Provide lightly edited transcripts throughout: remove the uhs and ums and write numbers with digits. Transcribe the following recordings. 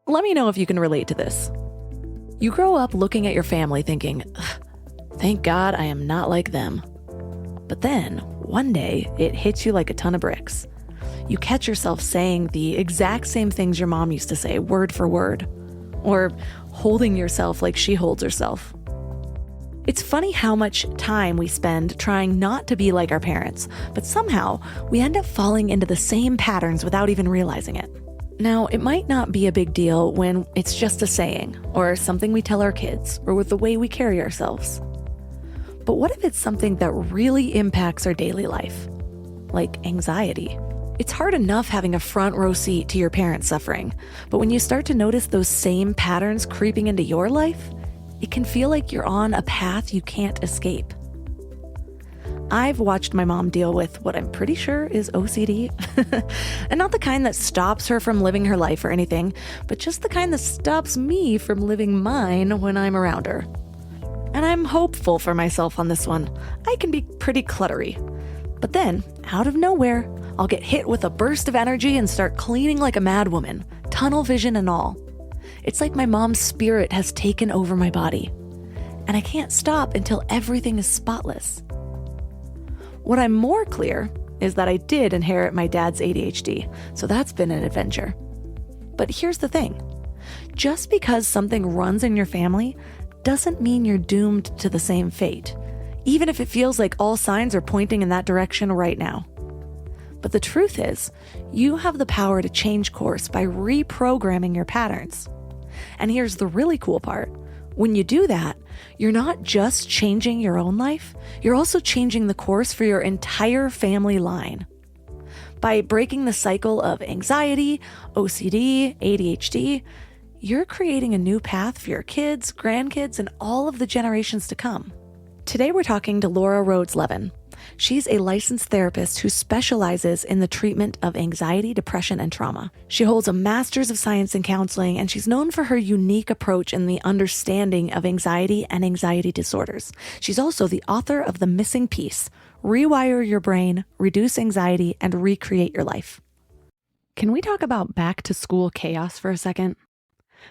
Let me know if you can relate to this. You grow up looking at your family thinking, thank God I am not like them. But then, one day, it hits you like a ton of bricks. You catch yourself saying the exact same things your mom used to say, word for word. Or holding yourself like she holds herself. It's funny how much time we spend trying not to be like our parents, but somehow we end up falling into the same patterns without even realizing it. Now, it might not be a big deal when it's just a saying, or something we tell our kids, or with the way we carry ourselves. But what if it's something that really impacts our daily life? Like anxiety. It's hard enough having a front row seat to your parents' suffering, but when you start to notice those same patterns creeping into your life, it can feel like you're on a path you can't escape. I've watched my mom deal with what I'm pretty sure is OCD, and not the kind that stops her from living her life or anything, but just the kind that stops me from living mine when I'm around her. And I'm hopeful for myself on this one. I can be pretty cluttery. But then, out of nowhere, I'll get hit with a burst of energy and start cleaning like a madwoman, tunnel vision and all. It's like my mom's spirit has taken over my body, and I can't stop until everything is spotless. What I'm more clear is that I did inherit my dad's ADHD, so that's been an adventure. But here's the thing. Just because something runs in your family doesn't mean you're doomed to the same fate, even if it feels like all signs are pointing in that direction right now. But the truth is, you have the power to change course by reprogramming your patterns. And here's the really cool part. When you do that, you're not just changing your own life, you're also changing the course for your entire family line. By breaking the cycle of anxiety, OCD, ADHD, you're creating a new path for your kids, grandkids, and all of the generations to come. Today we're talking to Laura Rhodes-Levin. She's a licensed therapist who specializes in the treatment of anxiety, depression, and trauma. She holds a master's of science in counseling, and she's known for her unique approach in the understanding of anxiety and anxiety disorders. She's also the author of The Missing Piece: Rewire Your Brain, Reduce Anxiety, and Recreate Your Life. Can we talk about back to school chaos for a second?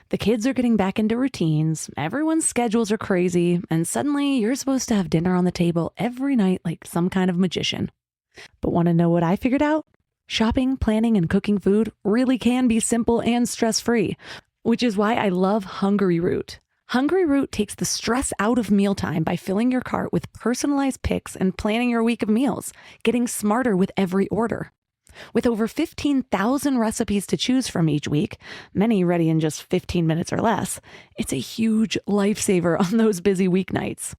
The kids are getting back into routines, everyone's schedules are crazy, and suddenly you're supposed to have dinner on the table every night like some kind of magician. But want to know what I figured out? Shopping, planning, and cooking food really can be simple and stress-free, which is why I love Hungry Root. Hungry Root takes the stress out of mealtime by filling your cart with personalized picks and planning your week of meals, getting smarter with every order. With over 15,000 recipes to choose from each week, many ready in just 15 minutes or less, it's a huge lifesaver on those busy weeknights.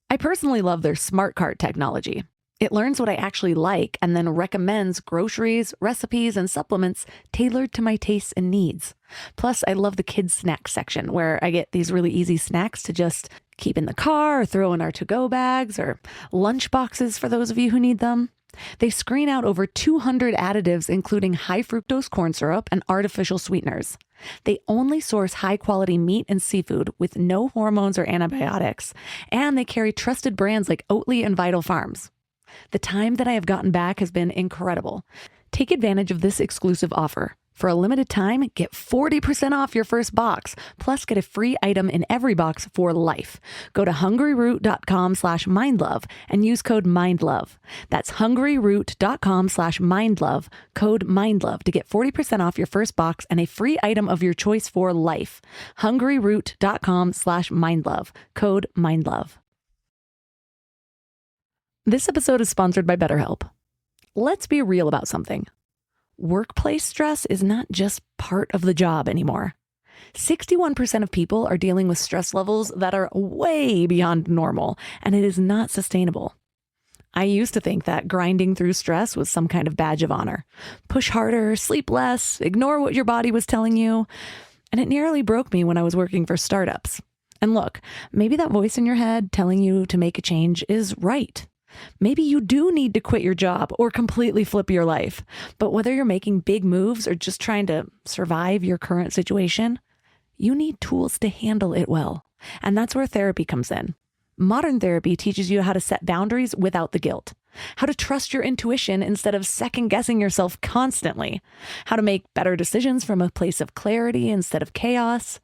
I personally love their Smart Cart technology. It learns what I actually like and then recommends groceries, recipes, and supplements tailored to my tastes and needs. Plus, I love the kids' snack section where I get these really easy snacks to just keep in the car or throw in our to-go bags or lunch boxes for those of you who need them. They screen out over 200 additives, including high fructose corn syrup and artificial sweeteners. They only source high-quality meat and seafood with no hormones or antibiotics, and they carry trusted brands like Oatly and Vital Farms. The time that I have gotten back has been incredible. Take advantage of this exclusive offer. For a limited time, get 40% off your first box, plus get a free item in every box for life. Go to hungryroot.com/mindlove and use code MINDLOVE. That's hungryroot.com/mindlove, code MINDLOVE to get 40% off your first box and a free item of your choice for life. hungryroot.com/mindlove, code MINDLOVE. This episode is sponsored by BetterHelp. Let's be real about something. Workplace stress is not just part of the job anymore. 61% of people are dealing with stress levels that are way beyond normal, and it is not sustainable. I used to think that grinding through stress was some kind of badge of honor. Push harder, sleep less, ignore what your body was telling you. And it nearly broke me when I was working for startups. And look, maybe that voice in your head telling you to make a change is right. Maybe you do need to quit your job or completely flip your life. But whether you're making big moves or just trying to survive your current situation, you need tools to handle it well. And that's where therapy comes in. Modern therapy teaches you how to set boundaries without the guilt. how to trust your intuition instead of second guessing yourself constantly, how to make better decisions from a place of clarity instead of chaos.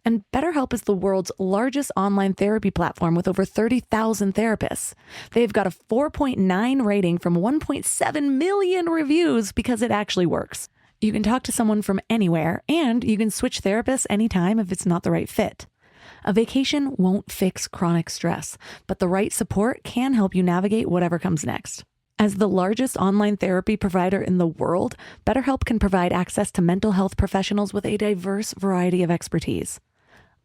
And BetterHelp is the world's largest online therapy platform with over 30,000 therapists. They've got a 4.9 rating from 1.7 million reviews because it actually works. You can talk to someone from anywhere, and you can switch therapists anytime if it's not the right fit. A vacation won't fix chronic stress, but the right support can help you navigate whatever comes next. As the largest online therapy provider in the world, BetterHelp can provide access to mental health professionals with a diverse variety of expertise.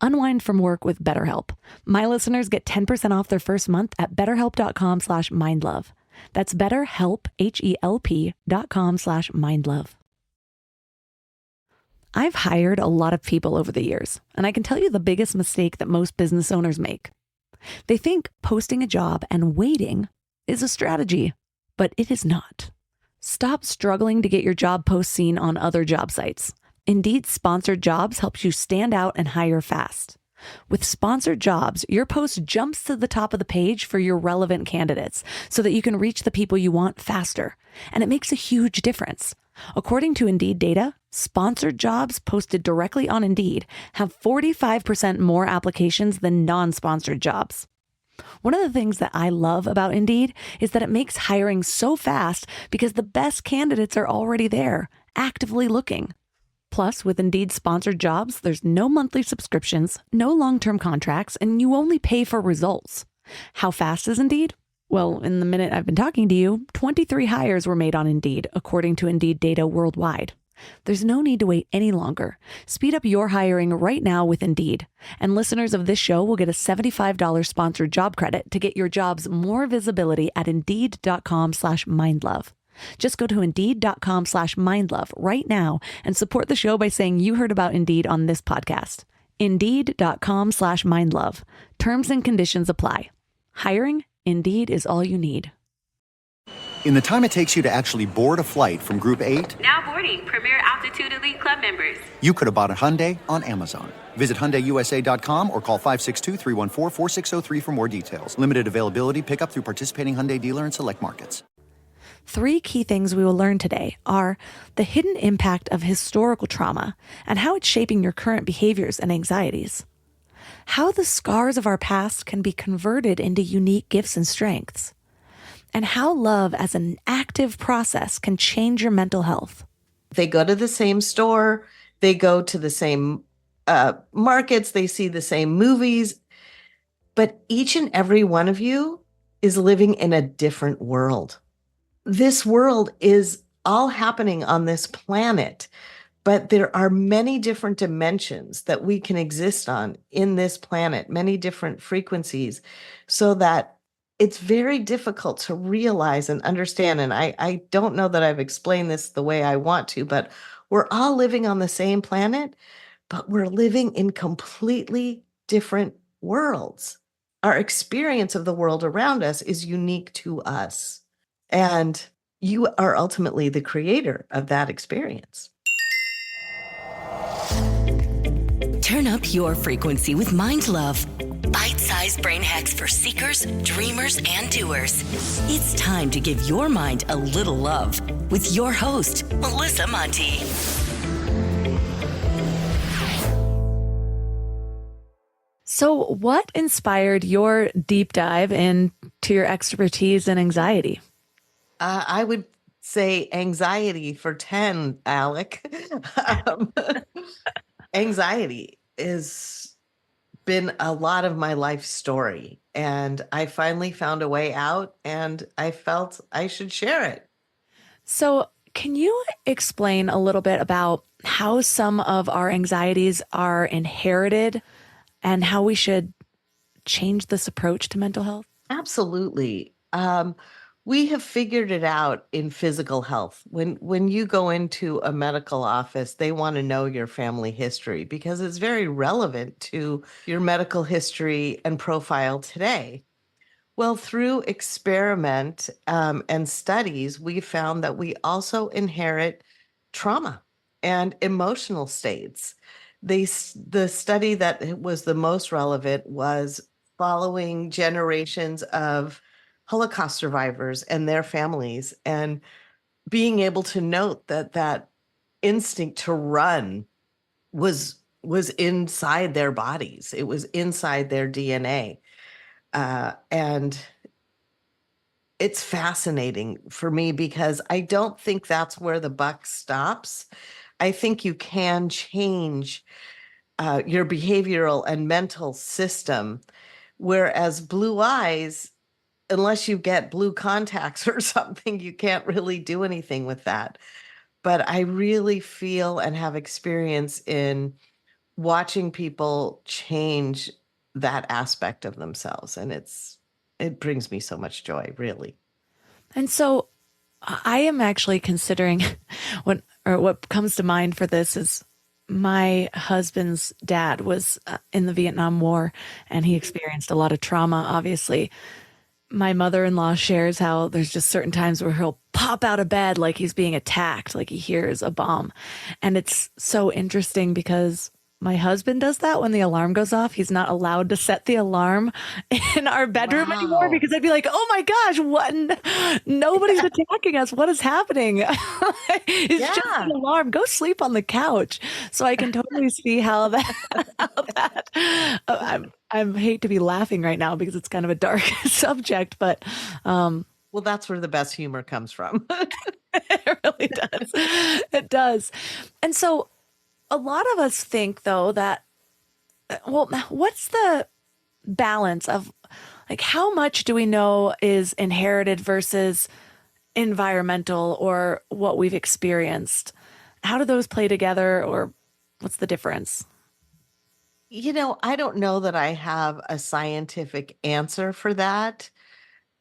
Unwind from work with BetterHelp. My listeners get 10% off their first month at betterhelp.com/mindlove. That's BetterHelp, HELP.com/mindlove. I've hired a lot of people over the years, and I can tell you the biggest mistake that most business owners make. They think posting a job and waiting is a strategy, but it is not. Stop struggling to get your job post seen on other job sites. Indeed sponsored jobs helps you stand out and hire fast. With sponsored jobs, your post jumps to the top of the page for your relevant candidates so that you can reach the people you want faster, and it makes a huge difference. According to Indeed data, sponsored jobs posted directly on Indeed have 45% more applications than non-sponsored jobs. One of the things that I love about Indeed is that it makes hiring so fast because the best candidates are already there, actively looking. Plus, with Indeed sponsored jobs, there's no monthly subscriptions, no long-term contracts, and you only pay for results. How fast is Indeed? Well, in the minute I've been talking to you, 23 hires were made on Indeed, according to Indeed data worldwide. There's no need to wait any longer. Speed up your hiring right now with Indeed. And listeners of this show will get a $75 sponsored job credit to get your jobs more visibility at Indeed.com/mindlove. Just go to Indeed.com/mindlove right now and support the show by saying you heard about Indeed on this podcast. Indeed.com/mindlove. Terms and conditions apply. Hiring? Indeed is all you need. In the time it takes you to actually board a flight from Group 8, Now boarding Premier Altitude Elite Club members. you could have bought a Hyundai on Amazon. Visit HyundaiUSA.com or call 562-314-4603 for more details. Limited availability, pickup through participating Hyundai dealer in select markets. 3 key things we will learn today are the hidden impact of historical trauma and how it's shaping your current behaviors and anxieties, how the scars of our past can be converted into unique gifts and strengths, and how love as an active process can change your mental health. They go to the same store, they go to the same markets, they see the same movies, but each and every one of you is living in a different world. This world is all happening on this planet, but there are many different dimensions that we can exist on in this planet, many different frequencies, so that it's very difficult to realize and understand. And I don't know that I've explained this the way I want to, but we're all living on the same planet, but we're living in completely different worlds. Our experience of the world around us is unique to us. And you are ultimately the creator of that experience. Turn up your frequency with Mind Love. Bite-sized brain hacks for seekers, dreamers, and doers. It's time to give your mind a little love with your host, Melissa Monti. So, what inspired your deep dive into your expertise in anxiety? I would say anxiety for 10, Alec. Anxiety has been a lot of my life story, and I finally found a way out, and I felt I should share it. So, can you explain a little bit about how some of our anxieties are inherited and how we should change this approach to mental health? Absolutely. We have figured it out in physical health. When you go into a medical office, they want to know your family history because it's very relevant to your medical history and profile today. Well, through experiment and studies, we found that we also inherit trauma and emotional states. The study that was the most relevant was following generations of Holocaust survivors and their families, and being able to note that that instinct to run was inside their bodies. It was inside their DNA. And it's fascinating for me because I don't think that's where the buck stops. I think you can change your behavioral and mental system, whereas blue eyes, unless you get blue contacts or something, you can't really do anything with that. But I really feel and have experience in watching people change that aspect of themselves, and it brings me so much joy, really. And so I am actually considering what comes to mind for this is my husband's dad was in the Vietnam War and he experienced a lot of trauma, obviously. My mother-in-law shares how there's just certain times where he'll pop out of bed like he's being attacked, like he hears a bomb. And it's so interesting because my husband does that when the alarm goes off. He's not allowed to set the alarm in our bedroom anymore Wow. because I'd be like, oh my gosh, what? Nobody's attacking us. What is happening? It's just Yeah. an alarm. Go sleep on the couch. So I can totally see how I hate to be laughing right now because it's kind of a dark subject, but Well, that's where the best humor comes from. it really does. It does. And so a lot of us think, though, that, well, what's the balance of like how much do we know is inherited versus environmental or what we've experienced? How do those play together, or what's the difference? I don't know that I have a scientific answer for that.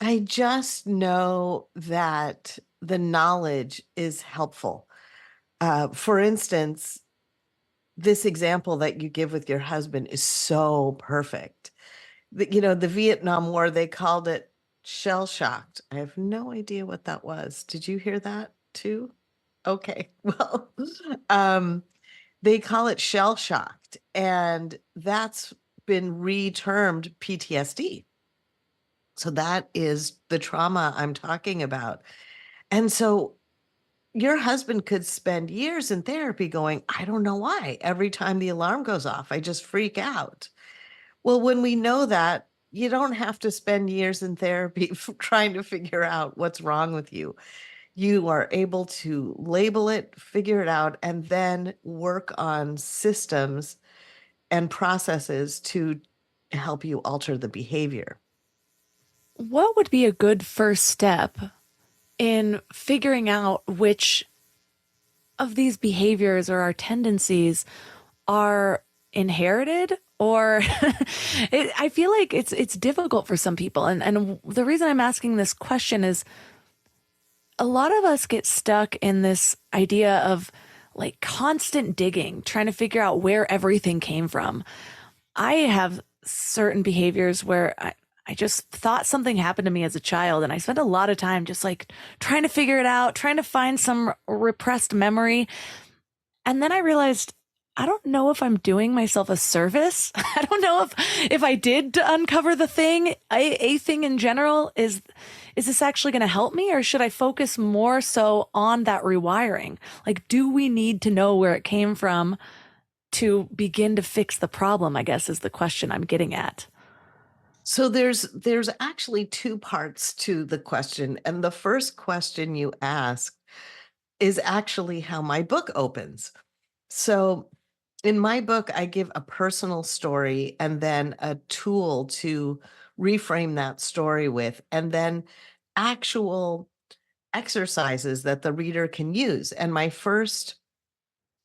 I just know that the knowledge is helpful. For instance, this example that you give with your husband is so perfect. The Vietnam War, they called it shell shocked. I have no idea what that was. Did you hear that too? Okay. Well, um, they call it shell shocked, and that's been re-termed PTSD. So that is the trauma I'm talking about. And so your husband could spend years in therapy going, I don't know why. Every time the alarm goes off, I just freak out. Well, when we know that, you don't have to spend years in therapy trying to figure out what's wrong with you. You are able to label it, figure it out, and then work on systems and processes to help you alter the behavior. What would be a good first step in figuring out which of these behaviors or our tendencies are inherited or I feel like it's difficult for some people. And the reason I'm asking this question is a lot of us get stuck in this idea of like constant digging, trying to figure out where everything came from. I have certain behaviors where I just thought something happened to me as a child, and I spent a lot of time just like trying to figure it out, trying to find some repressed memory. And then I realized I don't know if I'm doing myself a service. I don't know if I did uncover the thing, a thing in general. Is this actually going to help me, or should I focus more so on that rewiring? Like, do we need to know where it came from to begin to fix the problem, I guess, is the question I'm getting at. So there's actually two parts to the question. And the first question you ask is actually how my book opens. So in my book, I give a personal story and then a tool to reframe that story with, and then actual exercises that the reader can use. And my first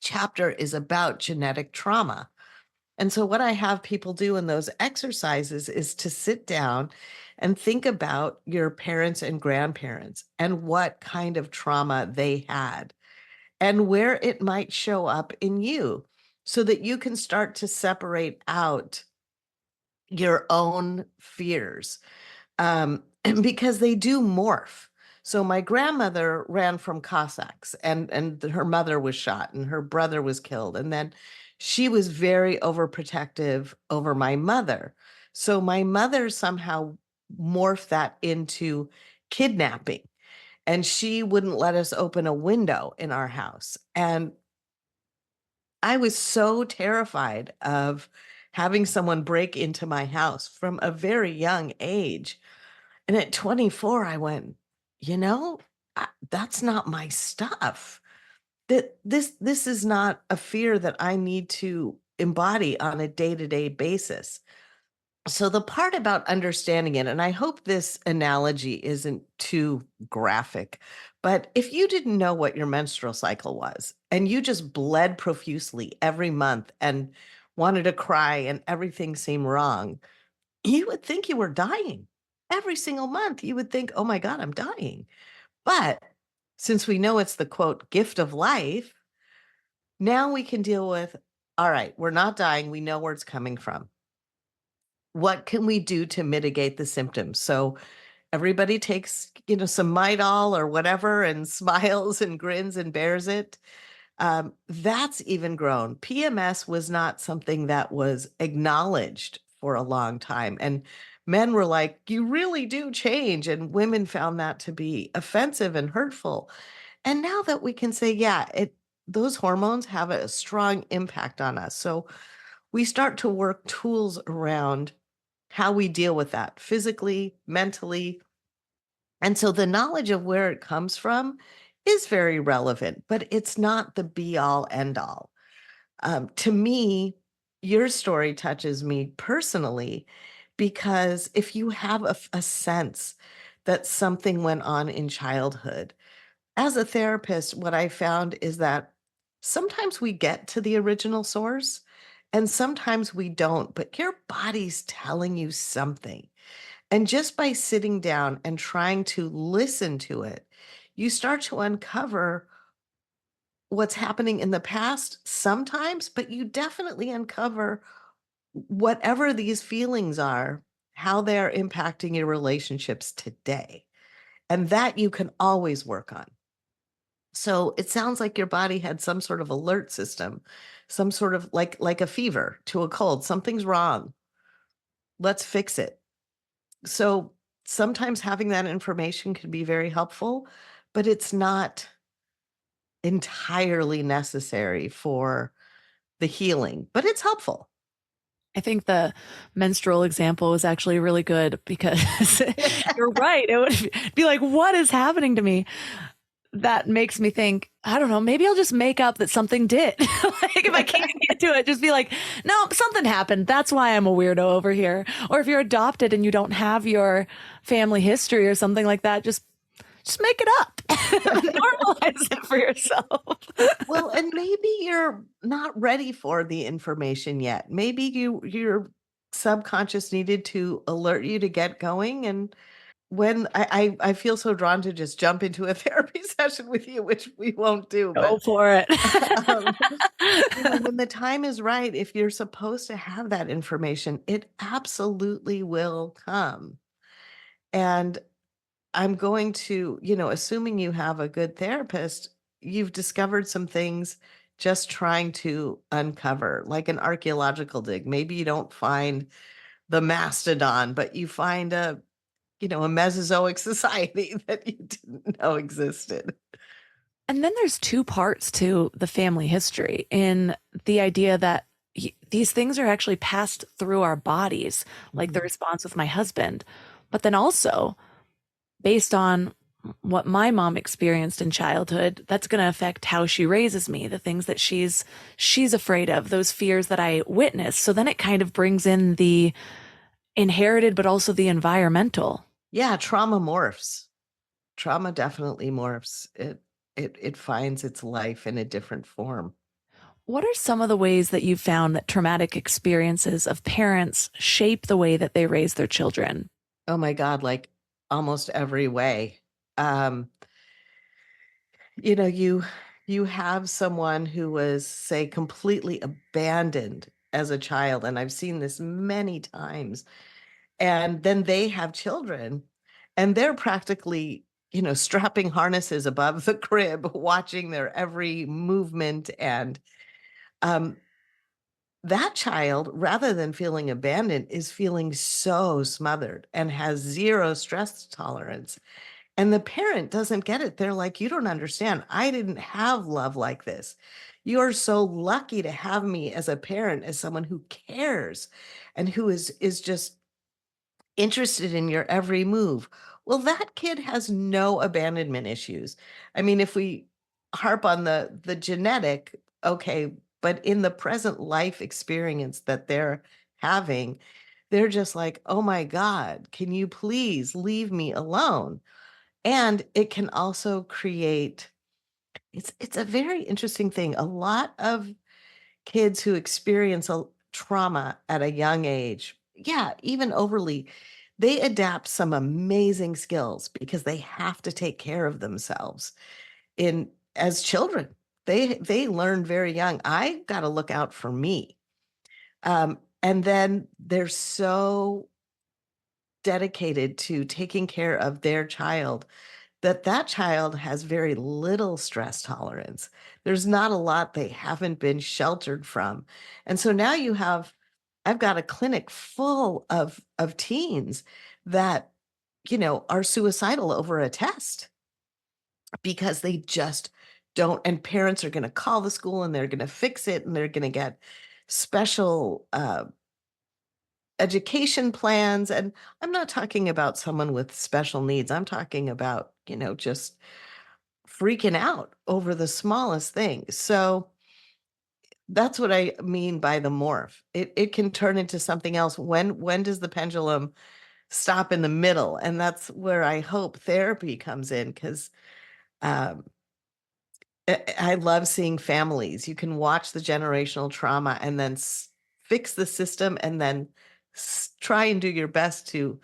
chapter is about genetic trauma. And so, what I have people do in those exercises is to sit down and think about your parents and grandparents and what kind of trauma they had and where it might show up in you so that you can start to separate out your own fears, because they do morph. So my grandmother ran from Cossacks, and her mother was shot and her brother was killed, and then she was very overprotective over my mother. So my mother somehow morphed that into kidnapping. And she wouldn't let us open a window in our house. And I was so terrified of having someone break into my house from a very young age. And at 24, I went, you know, that's not my stuff. This is not a fear that I need to embody on a day-to-day basis. So the part about understanding it, and I hope this analogy isn't too graphic, but if you didn't know what your menstrual cycle was and you just bled profusely every month and wanted to cry and everything seemed wrong, you would think you were dying. Every single month, you would think, oh my God, I'm dying. But since we know it's the quote, gift of life, now we can deal with, all right, we're not dying. We know where it's coming from. What can we do to mitigate the symptoms? So everybody takes, some Midol or whatever and smiles and grins and bears it. That's even grown. PMS was not something that was acknowledged for a long time. And men were like, you really do change. And women found that to be offensive and hurtful. And now that we can say, yeah, those hormones have a strong impact on us. So we start to work tools around how we deal with that physically, mentally. And so the knowledge of where it comes from is very relevant, but it's not the be all end all. To me, your story touches me personally because if you have a sense that something went on in childhood, as a therapist, what I found is that sometimes we get to the original source and sometimes we don't, but your body's telling you something. And just by sitting down and trying to listen to it, you start to uncover what's happening in the past sometimes, but you definitely uncover whatever these feelings are, how they're impacting your relationships today. And that you can always work on. So it sounds like your body had some sort of alert system, some sort of like a fever to a cold. Something's wrong. Let's fix it. So sometimes having that information can be very helpful, but it's not entirely necessary for the healing, but it's helpful. I think the menstrual example was actually really good because you're right. It would be like, what is happening to me? That makes me think, I don't know, maybe I'll just make up that something did. Like if I can't get to it, just be like, no, something happened. That's why I'm a weirdo over here. Or if you're adopted and you don't have your family history or something like that, just make it up. Normalize it for yourself. Well, and maybe you're not ready for the information yet. Maybe your subconscious needed to alert you to get going. And when I feel so drawn to just jump into a therapy session with you, which we won't do, Go but for it. um, when the time is right, if you're supposed to have that information, it absolutely will come. And I'm going to, assuming you have a good therapist, you've discovered some things just trying to uncover, like an archaeological dig. Maybe you don't find the mastodon, but you find a Mesozoic society that you didn't know existed. And then there's two parts to the family history in the idea that these things are actually passed through our bodies, like the response with my husband, but then also based on what my mom experienced in childhood, that's going to affect how she raises me, the things that she's afraid of, those fears that I witnessed. So then it kind of brings in the inherited, but also the environmental. Yeah, trauma morphs. Trauma definitely morphs. It finds its life in a different form. What are some of the ways that you've found that traumatic experiences of parents shape the way that they raise their children? Oh my God, like almost every way. Um, you have someone who was, say, completely abandoned as a child, and I've seen this many times. And then they have children, and they're practically, strapping harnesses above the crib, watching their every movement. And um, that child, rather than feeling abandoned, is feeling so smothered and has zero stress tolerance. And the parent doesn't get it. They're like, you don't understand. I didn't have love like this. You're so lucky to have me as a parent, as someone who cares and who is just interested in your every move. Well, that kid has no abandonment issues. I mean, if we harp on the genetic, okay, but in the present life experience that they're having, they're just like, "Oh my God, can you please leave me alone?" And it can also create, it's a very interesting thing. A lot of kids who experience a trauma at a young age, yeah, even overly, they adapt some amazing skills because they have to take care of themselves in as children. They learn very young. I got to look out for me. And then they're so dedicated to taking care of their child that that child has very little stress tolerance. There's not a lot they haven't been sheltered from. And so now you have, I've got a clinic full of teens that, are suicidal over a test because they just don't, and parents are going to call the school and they're going to fix it and they're going to get special education plans. And I'm not talking about someone with special needs. I'm talking about, just freaking out over the smallest thing. So that's what I mean by the morph. It can turn into something else. When does the pendulum stop in the middle? And that's where I hope therapy comes in, because um, I love seeing families. You can watch the generational trauma and then fix the system, and then try and do your best to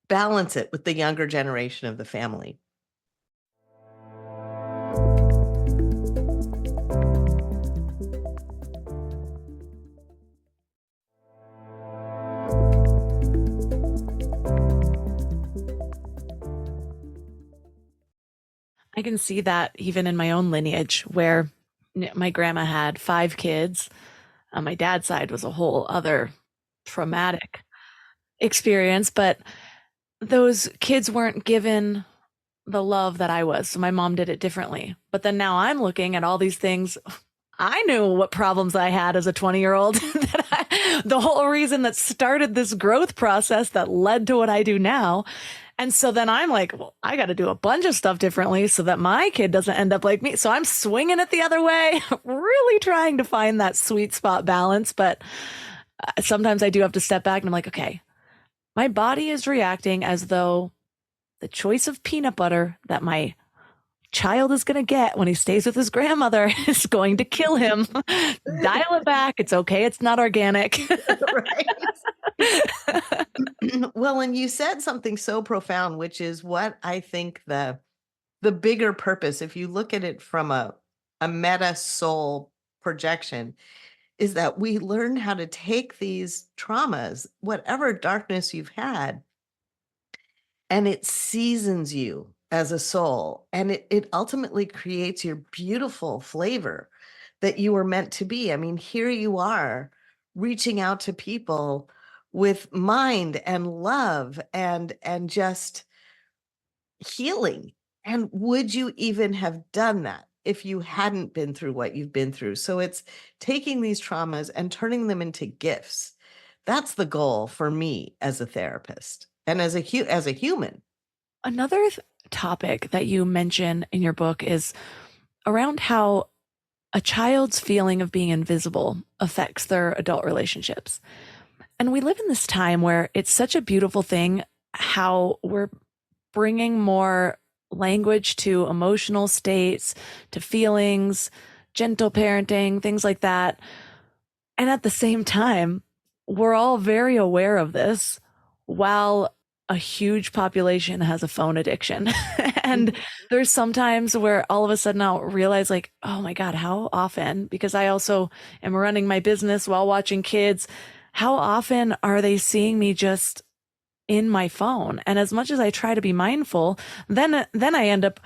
balance it with the younger generation of the family. I can see that even in my own lineage, where my grandma had 5 kids. On my dad's side was a whole other traumatic experience, but those kids weren't given the love that I was. So my mom did it differently. But then now I'm looking at all these things. I knew what problems I had as a 20-year-old. The whole reason that started this growth process that led to what I do now. And so then I'm like, well, I got to do a bunch of stuff differently so that my kid doesn't end up like me. So I'm swinging it the other way, really trying to find that sweet spot balance. But sometimes I do have to step back and I'm like, okay, my body is reacting as though the choice of peanut butter that my child is going to get when he stays with his grandmother is going to kill him. Dial it back. It's okay. It's not organic. Right. Well, and you said something so profound, which is what I think the bigger purpose, if you look at it from a meta soul projection, is that we learn how to take these traumas, whatever darkness you've had, and it seasons you as a soul. And it ultimately creates your beautiful flavor that you were meant to be. I mean, here you are reaching out to people with mind and love and just healing. And would you even have done that if you hadn't been through what you've been through? So it's taking these traumas and turning them into gifts. That's the goal for me as a therapist and as a human. Another topic that you mention in your book is around how a child's feeling of being invisible affects their adult relationships. And we live in this time where it's such a beautiful thing how we're bringing more language to emotional states, to feelings, gentle parenting, things like that. And at the same time, we're all very aware of this, while a huge population has a phone addiction. And there's sometimes where all of a sudden I'll realize, like, oh my God, how often, because I also am running my business while watching kids, how often are they seeing me just in my phone? And as much as I try to be mindful, then I end up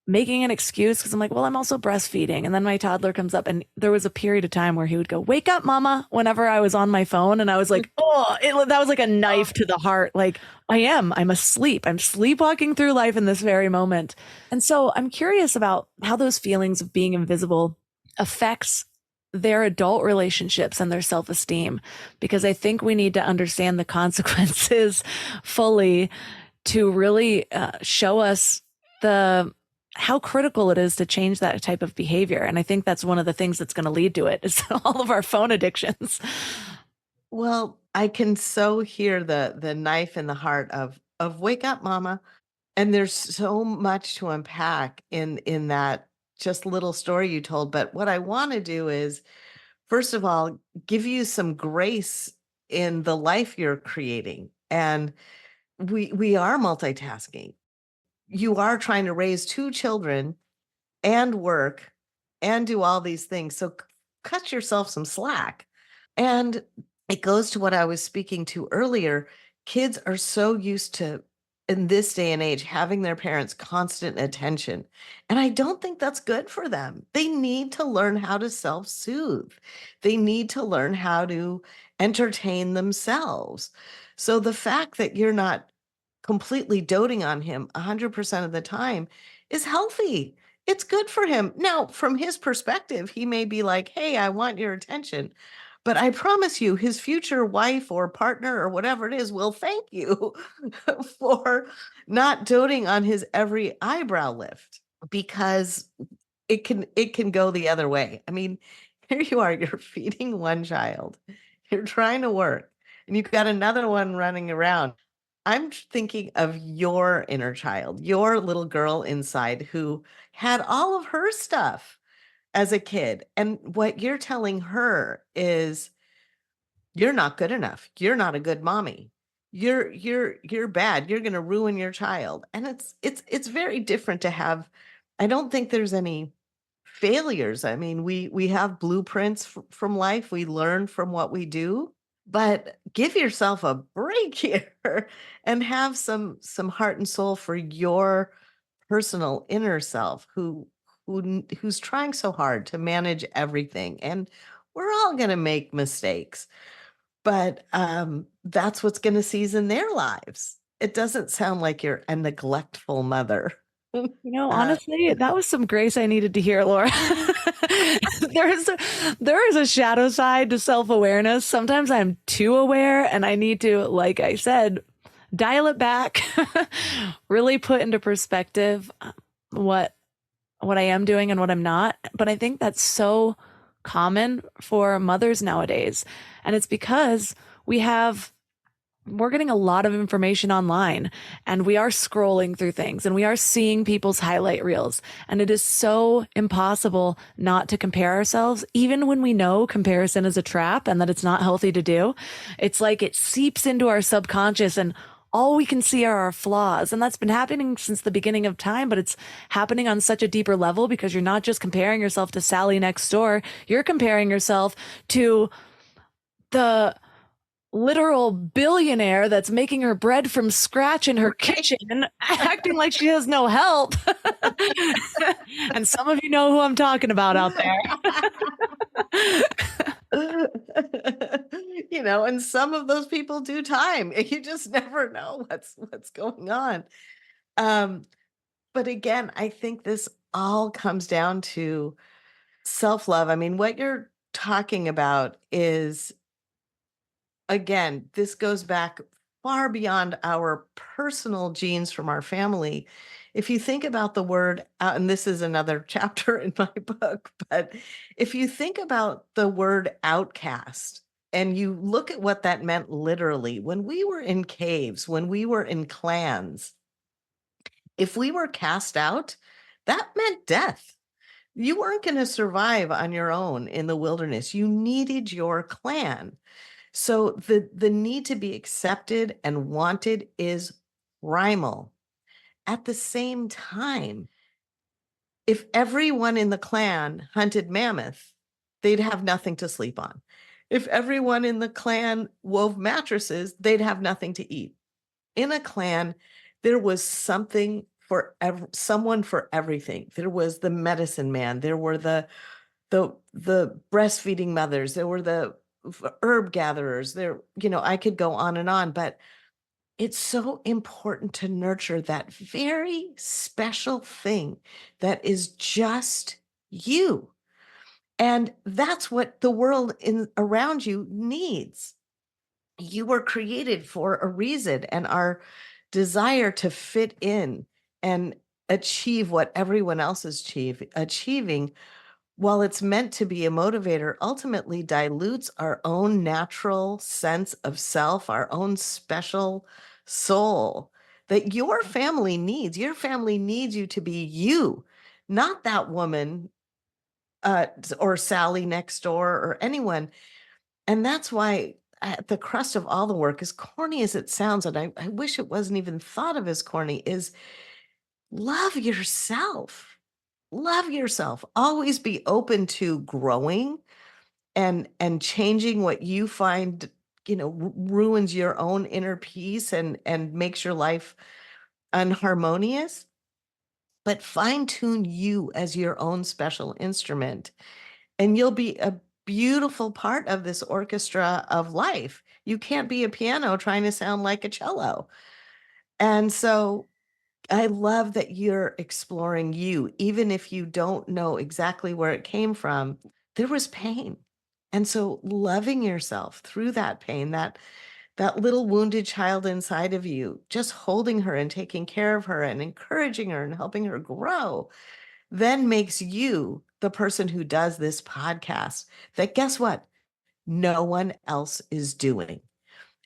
making an excuse because I'm like, well, I'm also breastfeeding. And then my toddler comes up, and there was a period of time where he would go, wake up, mama, whenever I was on my phone. And I was like, oh, that was like a knife to the heart. Like, I'm asleep. I'm sleepwalking through life in this very moment. And so I'm curious about how those feelings of being invisible affects their adult relationships and their self-esteem, because I think we need to understand the consequences fully to really show us how critical it is to change that type of behavior. And I think that's one of the things that's going to lead to it is all of our phone addictions. Well, I can so hear the knife in the heart of wake up, mama. And there's so much to unpack in that just little story you told. But what I want to do is, first of all, give you some grace in the life you're creating. And we are multitasking. You are trying to raise two children and work and do all these things. So cut yourself some slack. And it goes to what I was speaking to earlier. Kids are so used to, in this day and age, having their parents' constant attention. And I don't think that's good for them. They need to learn how to self soothe, they need to learn how to entertain themselves. So the fact that you're not completely doting on him 100% of the time is healthy. It's good for him. Now, from his perspective, he may be like, hey, I want your attention. But I promise you, his future wife or partner or whatever it is will thank you for not doting on his every eyebrow lift, because it can go the other way. I mean, here you are, you're feeding one child, you're trying to work, and you've got another one running around. I'm thinking of your inner child, your little girl inside who had all of her stuff as a kid. And what you're telling her is, you're not good enough. You're not a good mommy. You're bad. You're going to ruin your child. And it's very different to have. I don't think there's any failures. I mean, we have blueprints from life. We learn from what we do, but give yourself a break here and have some heart and soul for your personal inner self who's trying so hard to manage everything. And we're all going to make mistakes, but that's what's going to season their lives. It doesn't sound like you're a neglectful mother. Honestly, that was some grace I needed to hear, Laura. There is a shadow side to self-awareness. Sometimes I'm too aware, and I need to, like I said, dial it back, really put into perspective what I am doing and what I'm not. But I think that's so common for mothers nowadays. And it's because we're getting a lot of information online, and we are scrolling through things, and we are seeing people's highlight reels. And it is so impossible not to compare ourselves, even when we know comparison is a trap and that it's not healthy to do. It's like it seeps into our subconscious, and all we can see are our flaws. And that's been happening since the beginning of time, but it's happening on such a deeper level because you're not just comparing yourself to Sally next door. You're comparing yourself to the literal billionaire that's making her bread from scratch in her kitchen, acting like she has no help. And some of you know who I'm talking about out there. And some of those people do time. You just never know what's going on. But again, I think this all comes down to self-love. I mean, what you're talking about is, again, this goes back far beyond our personal genes from our family. If you think about the word, and this is another chapter in my book, but if you think about the word outcast and you look at what that meant literally, when we were in caves, when we were in clans, if we were cast out, that meant death. You weren't going to survive on your own in the wilderness. You needed your clan. So the need to be accepted and wanted is primal. At the same time, if everyone in the clan hunted mammoth, they'd have nothing to sleep on. If everyone in the clan wove mattresses, they'd have nothing to eat. In a clan, there was something someone for everything. There was the medicine man. There were the breastfeeding mothers. There were the herb gatherers. There, I could go on and on, but it's so important to nurture that very special thing that is just you. And that's what the world around you needs. You were created for a reason, and our desire to fit in and achieve what everyone else is achieving, while it's meant to be a motivator, ultimately dilutes our own natural sense of self, our own special soul that your family needs. Your family needs you to be you, not that woman or Sally next door or anyone. And that's why at the crust of all the work, as corny as it sounds, and I wish it wasn't even thought of as corny, is love yourself. Love yourself. Always be open to growing and changing what you find, ruins your own inner peace and makes your life unharmonious. But fine tune you as your own special instrument, and you'll be a beautiful part of this orchestra of life. You can't be a piano trying to sound like a cello. And so I love that you're exploring you, even if you don't know exactly where it came from. There was pain. And so loving yourself through that pain, that little wounded child inside of you, just holding her and taking care of her and encouraging her and helping her grow, then makes you the person who does this podcast that, guess what? No one else is doing.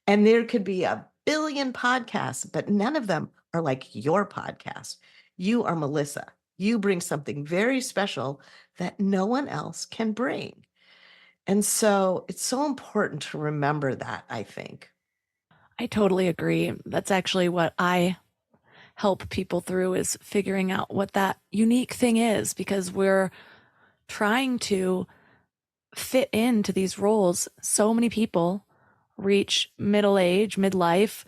And there could be a billion podcasts, but none of them are like your podcast. You are Melissa. You bring something very special that no one else can bring. And so it's so important to remember that, I think. I totally agree. That's actually what I help people through, is figuring out what that unique thing is, because we're trying to fit into these roles. So many people reach middle age, midlife,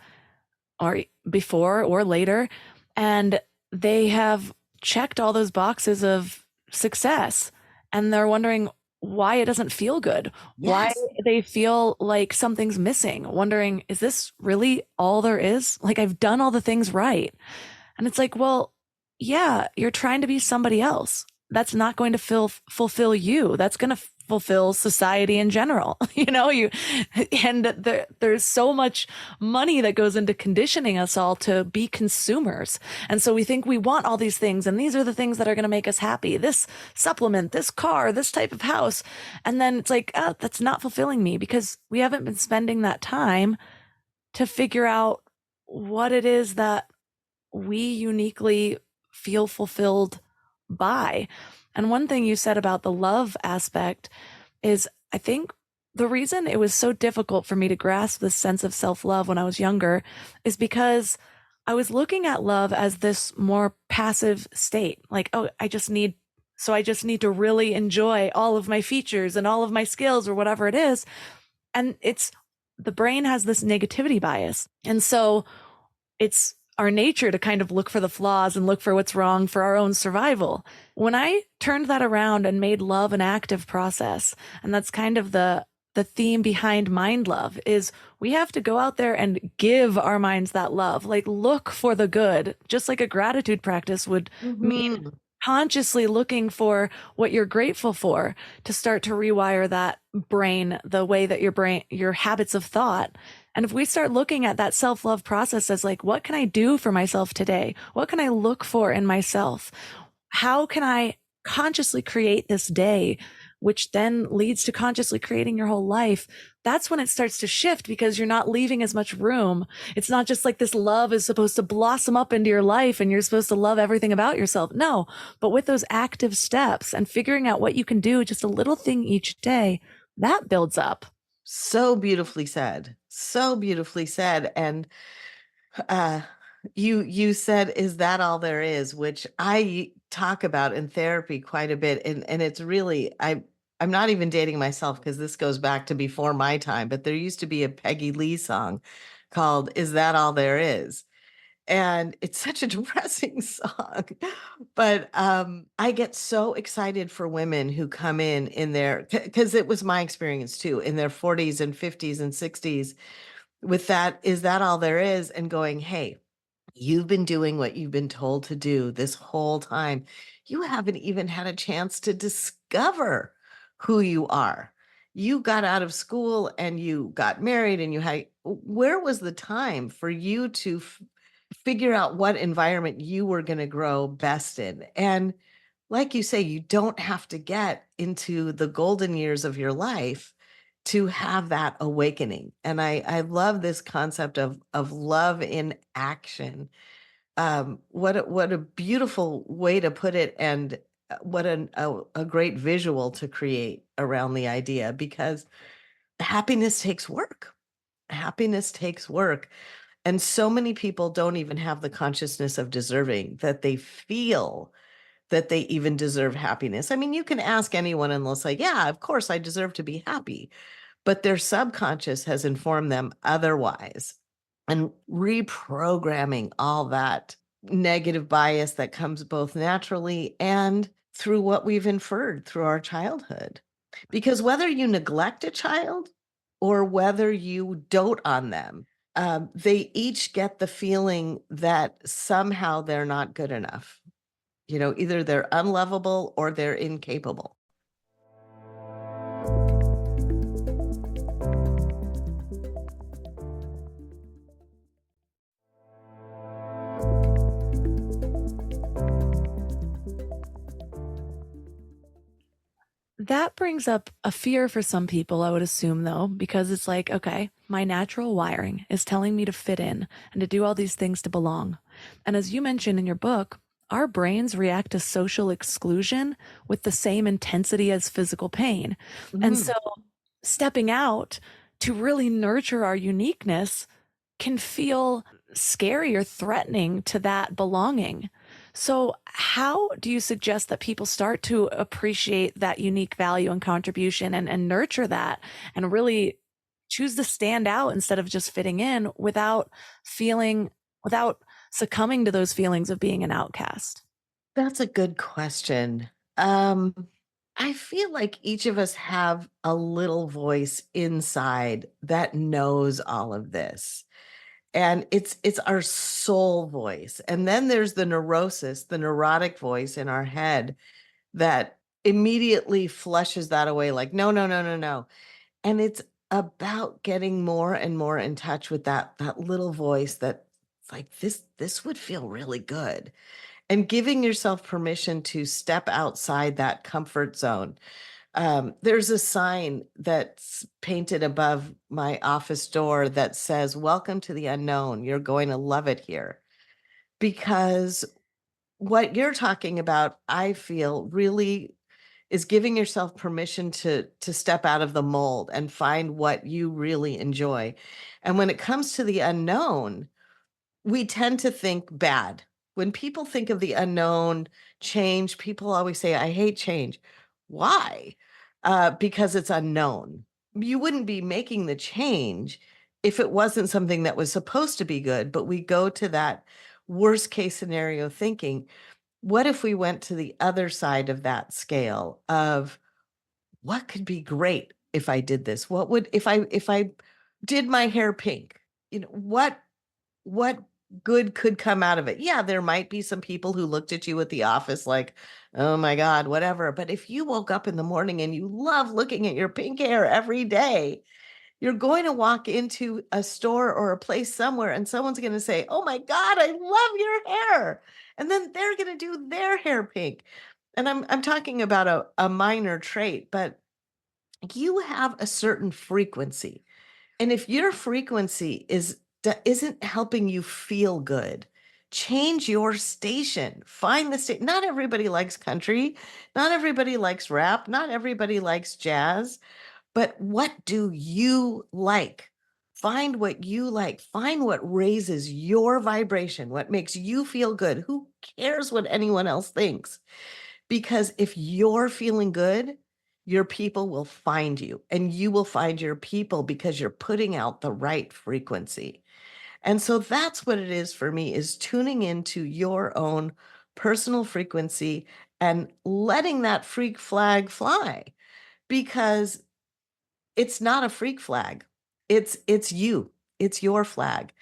or before or later, and they have checked all those boxes of success, and they're wondering why it doesn't feel good, why Yes. they feel like something's missing, wondering, is this really all there is? Like, I've done all the things right. And it's like, well, yeah, you're trying to be somebody else. That's not going to fulfill you. That's going to fulfill society in general. There's so much money that goes into conditioning us all to be consumers. And so we think we want all these things, and these are the things that are going to make us happy. This supplement, this car, this type of house. And then it's like, oh, that's not fulfilling me, because we haven't been spending that time to figure out what it is that we uniquely feel fulfilled by. And one thing you said about the love aspect is, I think the reason it was so difficult for me to grasp this sense of self-love when I was younger is because I was looking at love as this more passive state. Like, oh, I just need to really enjoy all of my features and all of my skills or whatever it is. And the brain has this negativity bias. And so it's our nature to kind of look for the flaws and look for what's wrong for our own survival. When I turned that around and made love an active process, and that's kind of the theme behind Mind Love, is we have to go out there and give our minds that love, like look for the good, just like a gratitude practice would mean consciously looking for what you're grateful for to start to rewire that brain, the way that your habits of thought. And if we start looking at that self-love process as like, what can I do for myself today? What can I look for in myself? How can I consciously create this day, which then leads to consciously creating your whole life? That's when it starts to shift, because you're not leaving as much room. It's not just like this love is supposed to blossom up into your life and you're supposed to love everything about yourself. No, but with those active steps and figuring out what you can do, just a little thing each day, that builds up. So beautifully said. So beautifully said. And you said, is that all there is? Which I talk about in therapy quite a bit. And it's really, I'm not even dating myself because this goes back to before my time, but there used to be a Peggy Lee song called Is That All There Is? And it's such a depressing song. But I get so excited for women who come in their, because it was my experience too, in their 40s and 50s and 60s with that, is that all there is? And going, hey, you've been doing what you've been told to do this whole time. You haven't even had a chance to discover who you are. You got out of school and you got married and you had, where was the time for you to figure out what environment you were going to grow best in? And like you say, you don't have to get into the golden years of your life to have that awakening. And I love this concept of love in action. What a beautiful way to put it, and what a great visual to create around the idea, because happiness takes work. Happiness takes work. And so many people don't even have the consciousness of deserving, that they feel that they even deserve happiness. I mean, you can ask anyone and they'll say, yeah, of course I deserve to be happy. But their subconscious has informed them otherwise. And reprogramming all that negative bias that comes both naturally and through what we've inferred through our childhood. Because whether you neglect a child or whether you dote on them, they each get the feeling that somehow they're not good enough. Either they're unlovable or they're incapable. That brings up a fear for some people, I would assume, though, because it's like, okay, my natural wiring is telling me to fit in and to do all these things to belong. And as you mentioned in your book, our brains react to social exclusion with the same intensity as physical pain. And so stepping out to really nurture our uniqueness can feel scary or threatening to that belonging. So, how do you suggest that people start to appreciate that unique value and contribution, and nurture that, and really choose to stand out instead of just fitting in without succumbing to those feelings of being an outcast? That's a good question. I feel like each of us have a little voice inside that knows all of this. And it's our soul voice. And then there's the neurosis, the neurotic voice in our head that immediately flushes that away like, no, no, no, no, no. And it's about getting more and more in touch with that little voice that's like, this would feel really good, and giving yourself permission to step outside that comfort zone. There's a sign that's painted above my office door that says, welcome to the unknown. You're going to love it here. Because what you're talking about, I feel, really is giving yourself permission to step out of the mold and find what you really enjoy. And when it comes to the unknown, we tend to think bad. When people think of the unknown, change, people always say, I hate change. Why? Because it's unknown. You wouldn't be making the change if it wasn't something that was supposed to be good, but we go to that worst case scenario thinking. What if we went to the other side of that scale of what could be great if I did this? What would, if I did my hair pink, what good could come out of it? Yeah, there might be some people who looked at you at the office like, oh my God, whatever. But if you woke up in the morning and you love looking at your pink hair every day, you're going to walk into a store or a place somewhere and someone's going to say, oh my God, I love your hair. And then they're going to do their hair pink. And I'm talking about a minor trait, but you have a certain frequency. And if your frequency isn't helping you feel good, change your station. Find the state. Not everybody likes country. Not everybody likes rap. Not everybody likes jazz. But what do you like? Find what you like. Find what raises your vibration, what makes you feel good. Who cares what anyone else thinks? Because if you're feeling good, your people will find you, and you will find your people because you're putting out the right frequency. And so that's what it is for me, is tuning into your own personal frequency and letting that freak flag fly, because it's not a freak flag. It's you. It's your flag.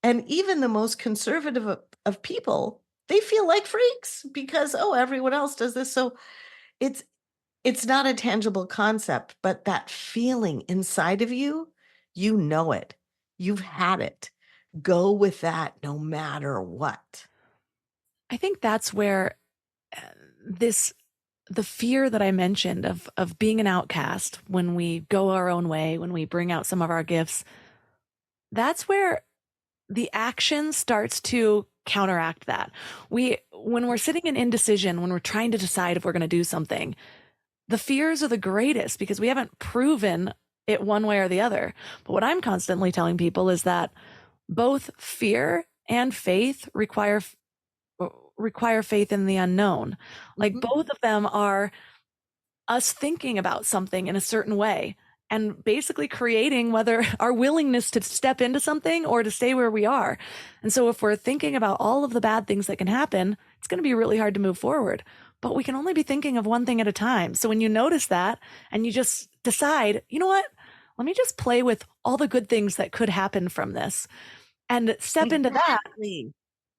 And even the most conservative of people, they feel like freaks because, oh, everyone else does this. So it's it's not a tangible concept, but that feeling inside of you, you know it. You've had it. Go with that no matter what. I think that's where uh, this the fear that I mentioned of being an outcast when we go our own way, when we bring out some of our gifts, that's where the action starts to counteract that. When we're sitting in indecision, when we're trying to decide if we're going to do something, the fears are the greatest because we haven't proven it one way or the other. But what I'm constantly telling people is that both fear and faith require faith in the unknown. Like Mhm. both of them are us thinking about something in a certain way and basically creating whether our willingness to step into something or to stay where we are. And so if we're thinking about all of the bad things that can happen, it's going to be really hard to move forward. But we can only be thinking of one thing at a time. So when you notice that and you just decide, you know what? Let me just play with all the good things that could happen from this and step into that. Exactly.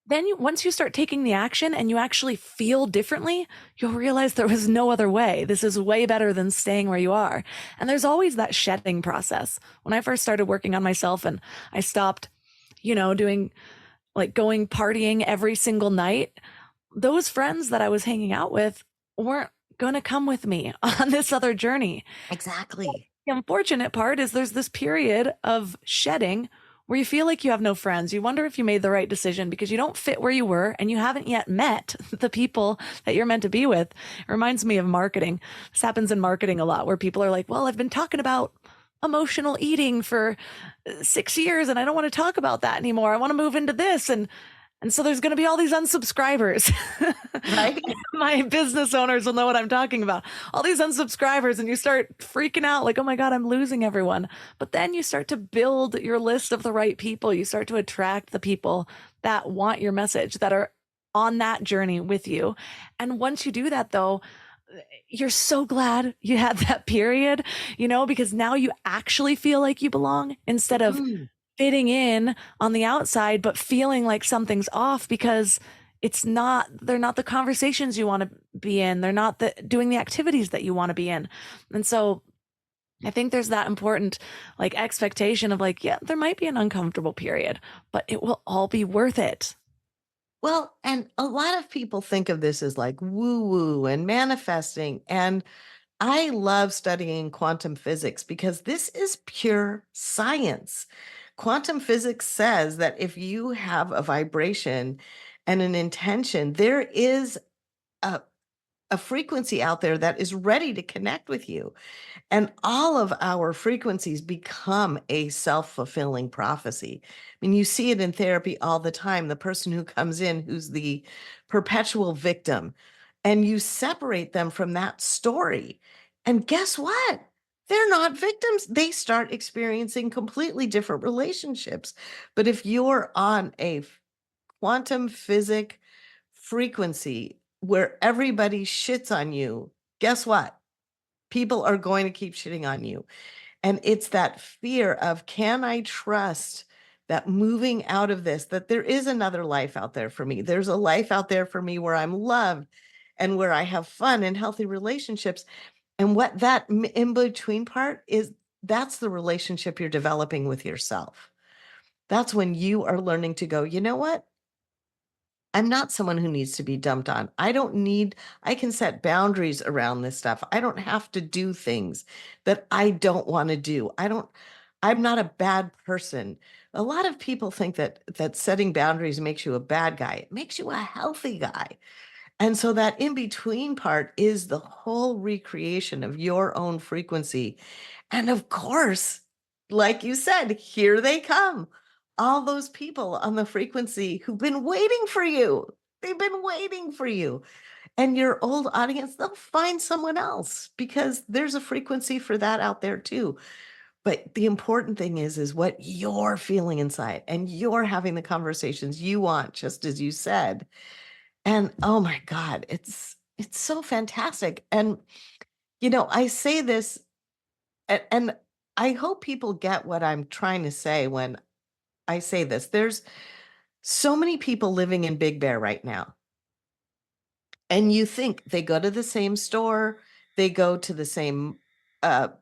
Then once you start taking the action and you actually feel differently, you'll realize there was no other way. This is way better than staying where you are. And there's always that shedding process. When I first started working on myself and I stopped, doing like going partying every single night, those friends that I was hanging out with weren't going to come with me on this other journey. Exactly. The unfortunate part is there's this period of shedding where you feel like you have no friends. You wonder if you made the right decision because you don't fit where you were and you haven't yet met the people that you're meant to be with. It reminds me of marketing. This happens in marketing a lot where people are like, well, I've been talking about emotional eating for 6 years and I don't want to talk about that anymore. I want to move into this. And so there's going to be all these unsubscribers. Right? My business owners will know what I'm talking about. All these unsubscribers, and you start freaking out like, oh my God, I'm losing everyone. But then you start to build your list of the right people. You start to attract the people that want your message, that are on that journey with you. And once you do that, though, you're so glad you had that period, because now you actually feel like you belong instead of Mm. fitting in on the outside, but feeling like something's off because they're not the conversations you want to be in. They're not doing the activities that you want to be in. And so I think there's that important like expectation of like, yeah, there might be an uncomfortable period, but it will all be worth it. Well, and a lot of people think of this as like woo woo and manifesting. And I love studying quantum physics because this is pure science. Quantum physics says that if you have a vibration and an intention, there is a, a frequency out there that is ready to connect with you. And all of our frequencies become a self fulfilling prophecy. I mean, you see it in therapy all the time. The person who comes in who's the perpetual victim, and you separate them from that story. And guess what? They're not victims. They start experiencing completely different relationships. But if you're on a quantum physic frequency where everybody shits on you, guess what? People are going to keep shitting on you. And it's that fear of, can I trust that moving out of this, that there is another life out there for me? There's a life out there for me where I'm loved and where I have fun and healthy relationships. And what that in between part is, that's the relationship you're developing with yourself. That's when you are learning to go, you know what? I'm not someone who needs to be dumped on. I can set boundaries around this stuff. I don't have to do things that I don't want to do. I'm not a bad person. A lot of people think that setting boundaries makes you a bad guy. It makes you a healthy guy. And so that in between part is the whole recreation of your own frequency. And of course, like you said, here they come. All those people on the frequency who've been waiting for you. They've been waiting for you. And your old audience, they'll find someone else because there's a frequency for that out there too. But the important thing is what you're feeling inside, and you're having the conversations you want, just as you said. And oh my God, it's so fantastic. And I say this, and I hope people get what I'm trying to say when I say this. There's so many people living in Big Bear right now. And you think they go to the same store, they go to the same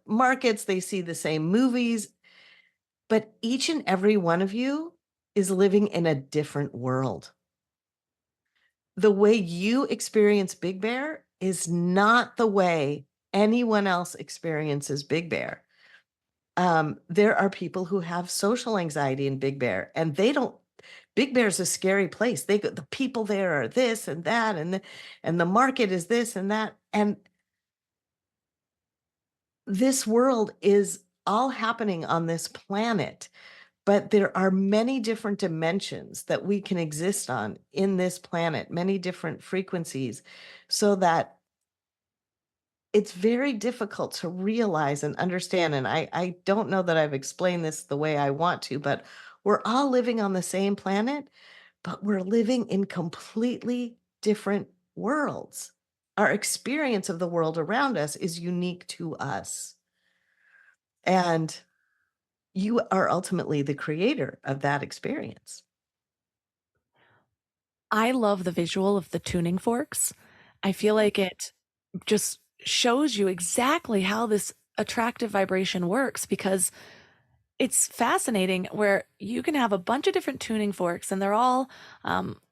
markets, they see the same movies, but each and every one of you is living in a different world. The way you experience Big Bear is not the way anyone else experiences Big Bear. There are people who have social anxiety in Big Bear, and they don't. Big Bear is a scary place. The people there are this and that, and the market is this and that, and this world is all happening on this planet. But there are many different dimensions that we can exist on in this planet, many different frequencies, so that it's very difficult to realize and understand. And I don't know that I've explained this the way I want to, but we're all living on the same planet, but we're living in completely different worlds. Our experience of the world around us is unique to us. And you are ultimately the creator of that experience. I love the visual of the tuning forks. I feel like it just shows you exactly how this attractive vibration works, because it's fascinating where you can have a bunch of different tuning forks and they're all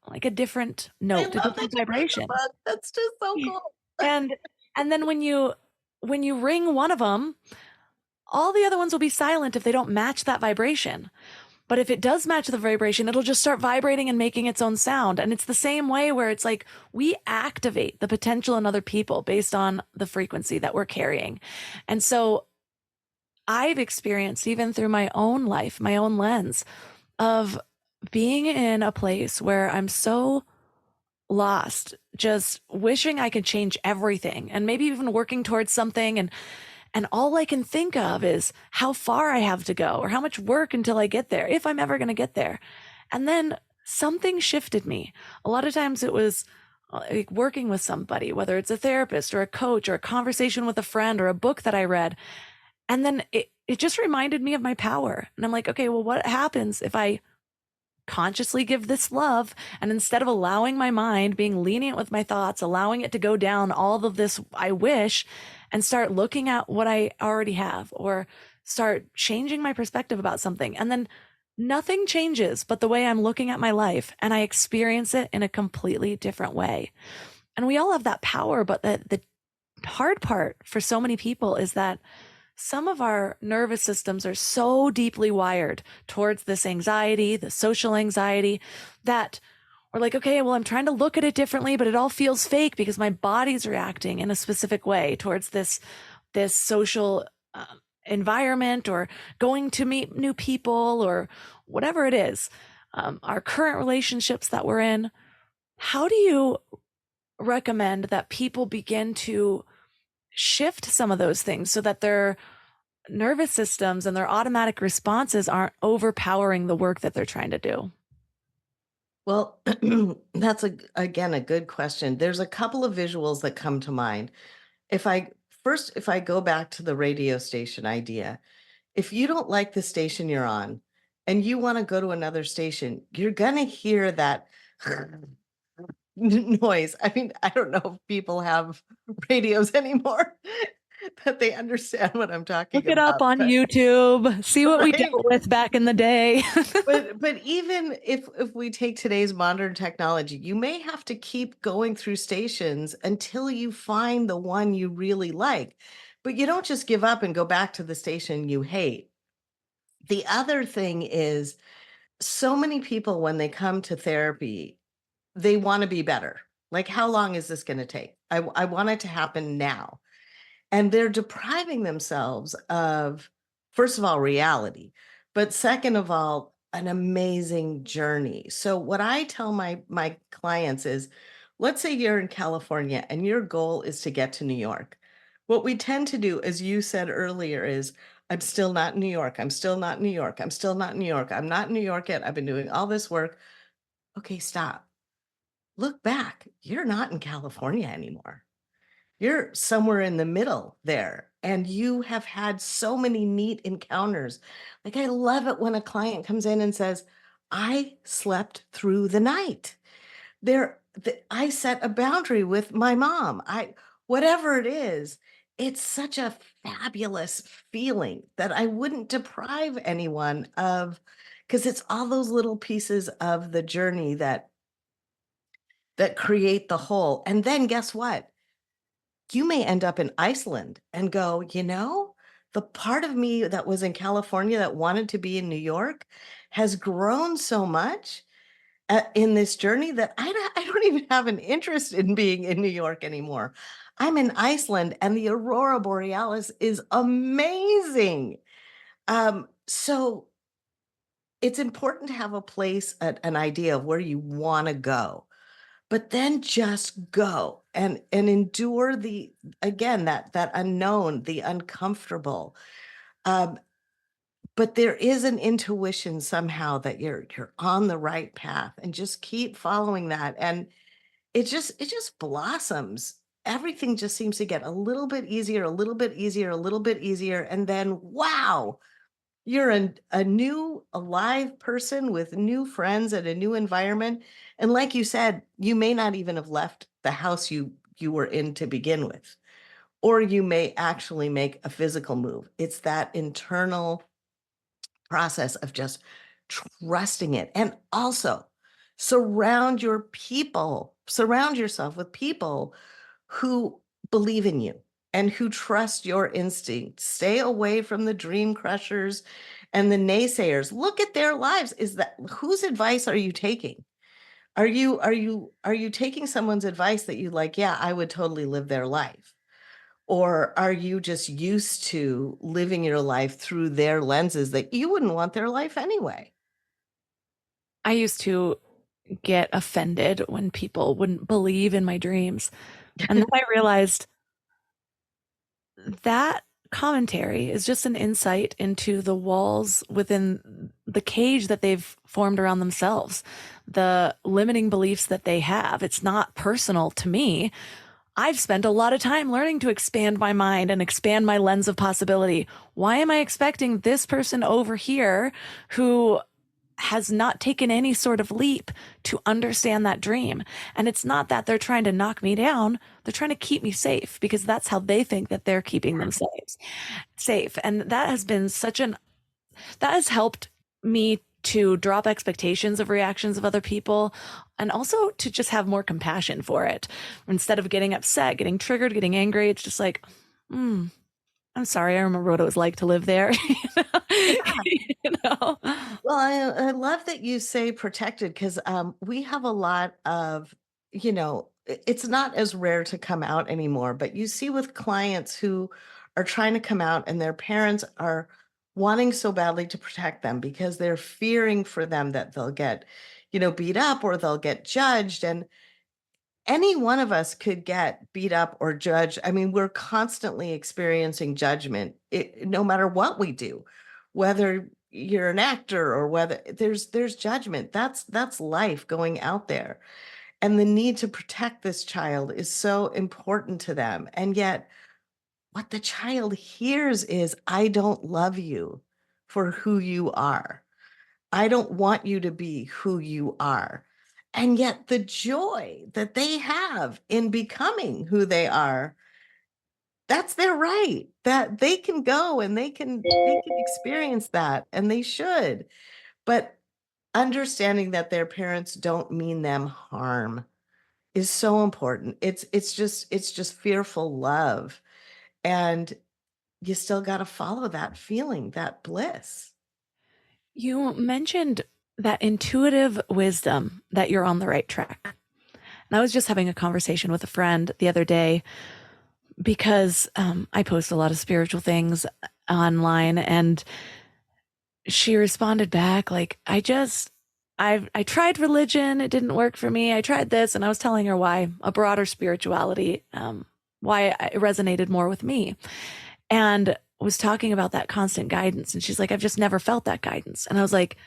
like a different I note, a love that different you made the vibration. book. That's just so cool. And then when you ring one of them, all the other ones will be silent if they don't match that vibration. But if it does match the vibration, it'll just start vibrating and making its own sound. And it's the same way where it's like we activate the potential in other people based on the frequency that we're carrying. And so I've experienced, even through my own life, my own lens of being in a place where I'm so lost, just wishing I could change everything and maybe even working towards something. And all I can think of is how far I have to go or how much work until I get there, if I'm ever going to get there. And then something shifted me. A lot of times it was like working with somebody, whether it's a therapist or a coach or a conversation with a friend or a book that I read. And then it just reminded me of my power. And I'm like, okay, well, what happens if I consciously give this love, and instead of allowing my mind, being lenient with my thoughts, allowing it to go down all of this I wish, and start looking at what I already have, or start changing my perspective about something, and then nothing changes but the way I'm looking at my life, and I experience it in a completely different way. And we all have that power, but the hard part for so many people is that some of our nervous systems are so deeply wired towards this anxiety, the social anxiety, that we're like, okay, well, I'm trying to look at it differently, but it all feels fake because my body's reacting in a specific way towards this social environment, or going to meet new people, or whatever it is, our current relationships that we're in. How do you recommend that people begin to shift some of those things so that their nervous systems and their automatic responses aren't overpowering the work that they're trying to do? Well, that's again a good question. There's a couple of visuals that come to mind. If I go back to the radio station idea, if you don't like the station you're on and you want to go to another station, you're gonna hear that noise. I mean, I don't know if people have radios anymore that they understand what I'm talking Look it up about, on but YouTube. See what we right. dealt with back in the day. But even if we take today's modern technology, you may have to keep going through stations until you find the one you really like. But you don't just give up and go back to the station you hate. The other thing is, so many people, when they come to therapy, they want to be better. Like, how long is this going to take? I want it to happen now. And they're depriving themselves of, first of all, reality, but second of all, an amazing journey. So what I tell my clients is, let's say you're in California and your goal is to get to New York. What we tend to do, as you said earlier, is I'm still not in New York. I'm still not in New York. I'm still not in New York. I'm not in New York yet. I've been doing all this work. Okay, stop. Look back. You're not in California anymore. You're somewhere in the middle there. And you have had so many neat encounters. Like, I love it when a client comes in and says, I slept through the night. I set a boundary with my mom. Whatever it is, it's such a fabulous feeling that I wouldn't deprive anyone of, because it's all those little pieces of the journey that create the whole. And then guess what? You may end up in Iceland and go, the part of me that was in California that wanted to be in New York has grown so much in this journey that I don't even have an interest in being in New York anymore. I'm in Iceland and the Aurora Borealis is amazing. So it's important to have a place, an idea of where you want to go, but then just go and endure that unknown, the uncomfortable. But there is an intuition somehow that you're on the right path, and just keep following that. And it just blossoms. Everything just seems to get a little bit easier, a little bit easier, a little bit easier. And then, wow, you're a new alive person with new friends and a new environment. And like you said, you may not even have left the house you were in to begin with, or you may actually make a physical move. It's that internal process of just trusting it. And also surround yourself with people who believe in you and who trust your instinct. Stay away from the dream crushers and the naysayers. Look at their lives. Whose advice are you taking? Are you taking someone's advice that you like, yeah, I would totally live their life? Or are you just used to living your life through their lenses that you wouldn't want their life anyway? I used to get offended when people wouldn't believe in my dreams. And then I realized that commentary is just an insight into the walls within the cage that they've formed around themselves, the limiting beliefs that they have. It's not personal to me. I've spent a lot of time learning to expand my mind and expand my lens of possibility. Why am I expecting this person over here who has not taken any sort of leap to understand that dream? And it's not that they're trying to knock me down. They're trying to keep me safe, because that's how they think that they're keeping themselves safe. And that has helped me to drop expectations of reactions of other people, and also to just have more compassion for it. Instead of getting upset, getting triggered, getting angry, it's just like, I'm sorry, I remember what it was like to live there. Well, I love that you say protected, because we have a lot of, it's not as rare to come out anymore, but you see with clients who are trying to come out and their parents are wanting so badly to protect them because they're fearing for them that they'll get, beat up or they'll get judged. And any one of us could get beat up or judged. I mean, we're constantly experiencing judgment, no matter what we do, whether you're an actor or whether there's judgment. That's life going out there. And the need to protect this child is so important to them. And yet what the child hears is, I don't love you for who you are. I don't want you to be who you are. And yet the joy that they have in becoming who they are, that's their right. That they can go and they can experience that, and they should. But understanding that their parents don't mean them harm is so important. It's just fearful love. And you still got to follow that feeling, that bliss. You mentioned that intuitive wisdom that you're on the right track. And I was just having a conversation with a friend the other day, because I post a lot of spiritual things online, and she responded back like, I tried religion, it didn't work for me. I tried this, and I was telling her why a broader spirituality, why it resonated more with me. And was talking about that constant guidance. And she's like, I've just never felt that guidance. And I was like,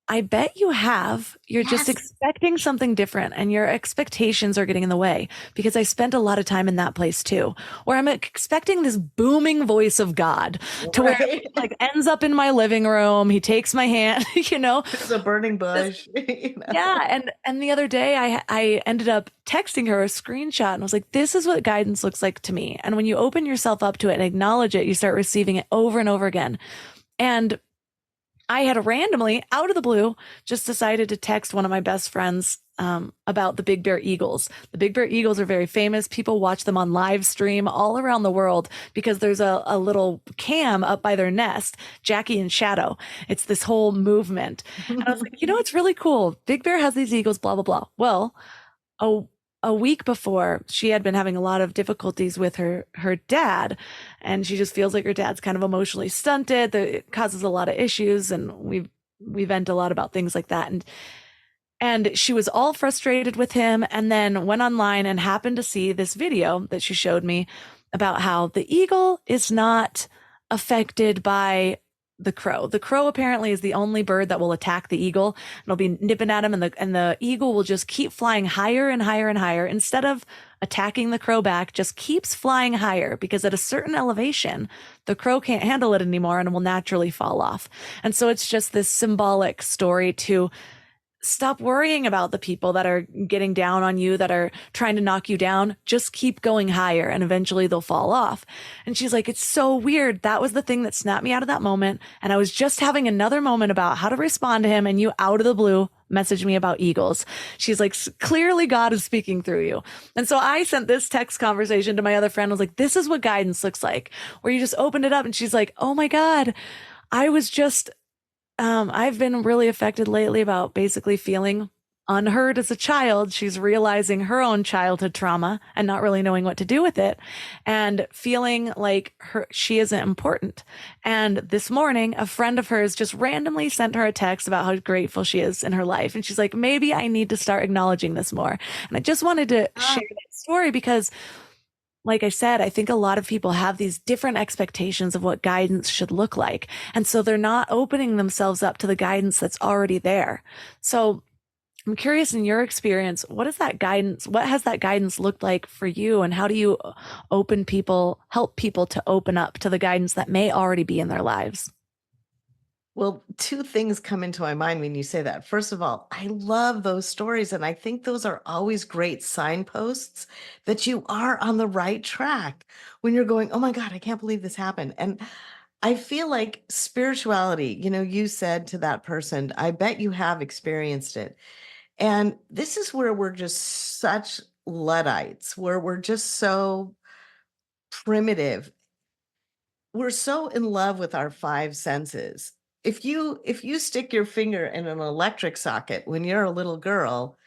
I bet you have. You're just Yes. expecting something different, and your expectations are getting in the way, because I spent a lot of time in that place too, where I'm expecting this booming voice of God to where Right. it like ends up in my living room. He takes my hand, you know. There's a burning bush. Yeah, and the other day I ended up texting her a screenshot and I was like, this is what guidance looks like to me. And when you open yourself up to it and acknowledge it, you start receiving it over and over again. And I had randomly, out of the blue, just decided to text one of my best friends about the Big Bear Eagles. The Big Bear Eagles are very famous. People watch them on live stream all around the world because there's a little cam up by their nest, Jackie and Shadow. It's this whole movement. And I was like, it's really cool. Big Bear has these eagles, blah, blah, blah. Well, a week before, she had been having a lot of difficulties with her dad, and she just feels like her dad's kind of emotionally stunted. It causes a lot of issues, and we vent a lot about things like that. And she was all frustrated with him, and then went online and happened to see this video that she showed me about how the eagle is not affected by the crow. The crow apparently is the only bird that will attack the eagle. It'll be nipping at him, and the eagle will just keep flying higher and higher and higher. Instead of attacking the crow back, just keeps flying higher, because at a certain elevation, the crow can't handle it anymore and will naturally fall off. And so it's just this symbolic story to stop worrying about the people that are getting down on you, that are trying to knock you down. Just keep going higher, and eventually they'll fall off. And she's like, it's so weird. That was the thing that snapped me out of that moment. And I was just having another moment about how to respond to him, and you out of the blue messaged me about eagles. She's like, clearly God is speaking through you. And so I sent this text conversation to my other friend. I was like, this is what guidance looks like, where you just opened it up. And she's like, oh my God, I was just I've been really affected lately about basically feeling unheard as a child. She's realizing her own childhood trauma and not really knowing what to do with it, and feeling like she isn't important. And this morning, a friend of hers just randomly sent her a text about how grateful she is in her life. And she's like, maybe I need to start acknowledging this more. And I just wanted to share that story because, like I said, I think a lot of people have these different expectations of what guidance should look like. And so they're not opening themselves up to the guidance that's already there. So I'm curious, in your experience, what has that guidance looked like for you? And how do you help people to open up to the guidance that may already be in their lives? Well, two things come into my mind when you say that. First of all, I love those stories, and I think those are always great signposts that you are on the right track when you're going, oh my God, I can't believe this happened. And I feel like spirituality, you said to that person, I bet you have experienced it. And this is where we're just such Luddites, where we're just so primitive. We're so in love with our five senses. If you stick your finger in an electric socket when you're a little girl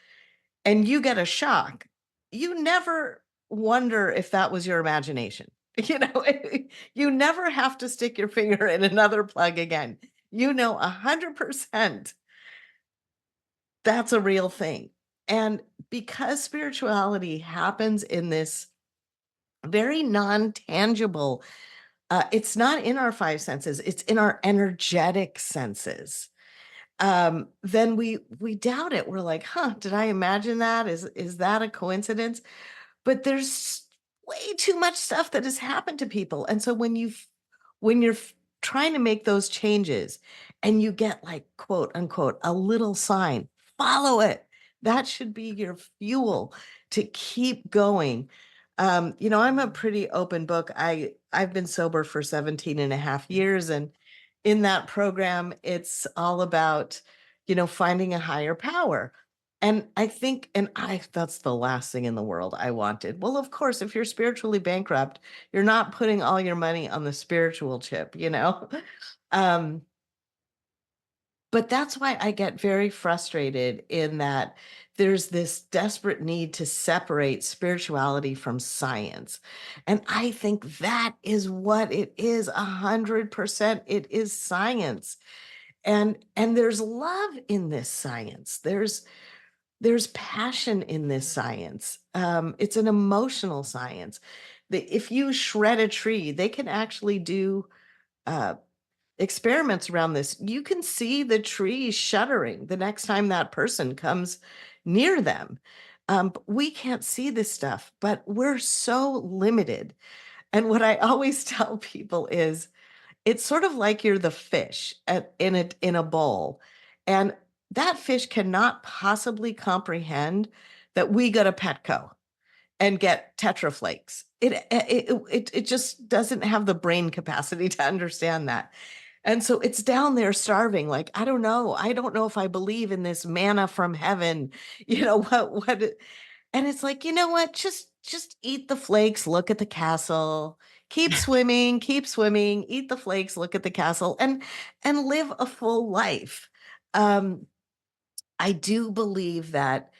and you get a shock, you never wonder if that was your imagination. You know, you never have to stick your finger in another plug again. 100% that's a real thing. And because spirituality happens in this very non-tangible, it's not in our five senses, it's in our energetic senses. Then we doubt it. We're like, did I imagine that? Is that a coincidence? But there's way too much stuff that has happened to people. And so when you're trying to make those changes and you get, like, quote unquote, a little sign, follow it. That should be your fuel to keep going. I'm a pretty open book. I've been sober for 17 and a half years. And in that program, it's all about, finding a higher power. And I think, that's the last thing in the world I wanted. Well, of course, if you're spiritually bankrupt, you're not putting all your money on the spiritual chip. Um, but that's why I get very frustrated in that there's this desperate need to separate spirituality from science. And I think that is what it is. 100%. It is science. And there's love in this science. There's passion in this science. It's an emotional science. If you shred a tree, they can actually do experiments around this. You can see the tree shuddering the next time that person comes near them. We can't see this stuff, but we're so limited. And what I always tell people is it's sort of like you're the fish in a bowl. And that fish cannot possibly comprehend that we go to Petco and get Tetra Flakes. It just doesn't have the brain capacity to understand that. And so it's down there starving, like, I don't know. I don't know if I believe in this manna from heaven. And it's like, you know what? Just eat the flakes, look at the castle, keep swimming, eat the flakes, look at the castle, and live a full life. I do believe that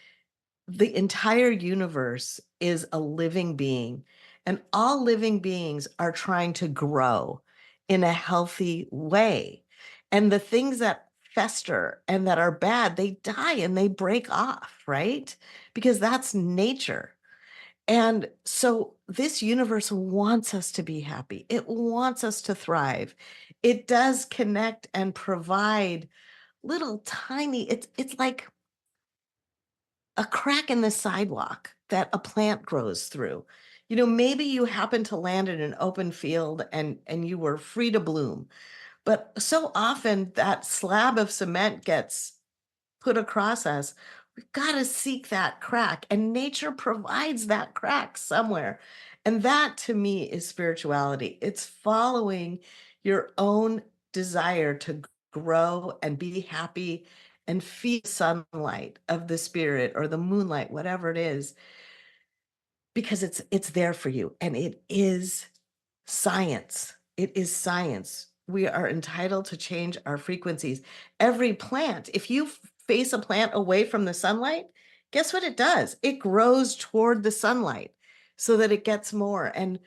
the entire universe is a living being, and all living beings are trying to grow in a healthy way. And the things that fester and that are bad, they die and they break off, right? Because that's nature. And so this universe wants us to be happy. It wants us to thrive. It does connect and provide little tiny, it's like a crack in the sidewalk that a plant grows through. Maybe you happen to land in an open field and you were free to bloom. But so often that slab of cement gets put across us. We've got to seek that crack, and nature provides that crack somewhere. And that to me is spirituality. It's following your own desire to grow and be happy and feel sunlight of the spirit or the moonlight, whatever it is, because it's there for you. And it is science. It is science. We are entitled to change our frequencies. Every plant, if you face a plant away from the sunlight, guess what it does? It grows toward the sunlight so that it gets more. And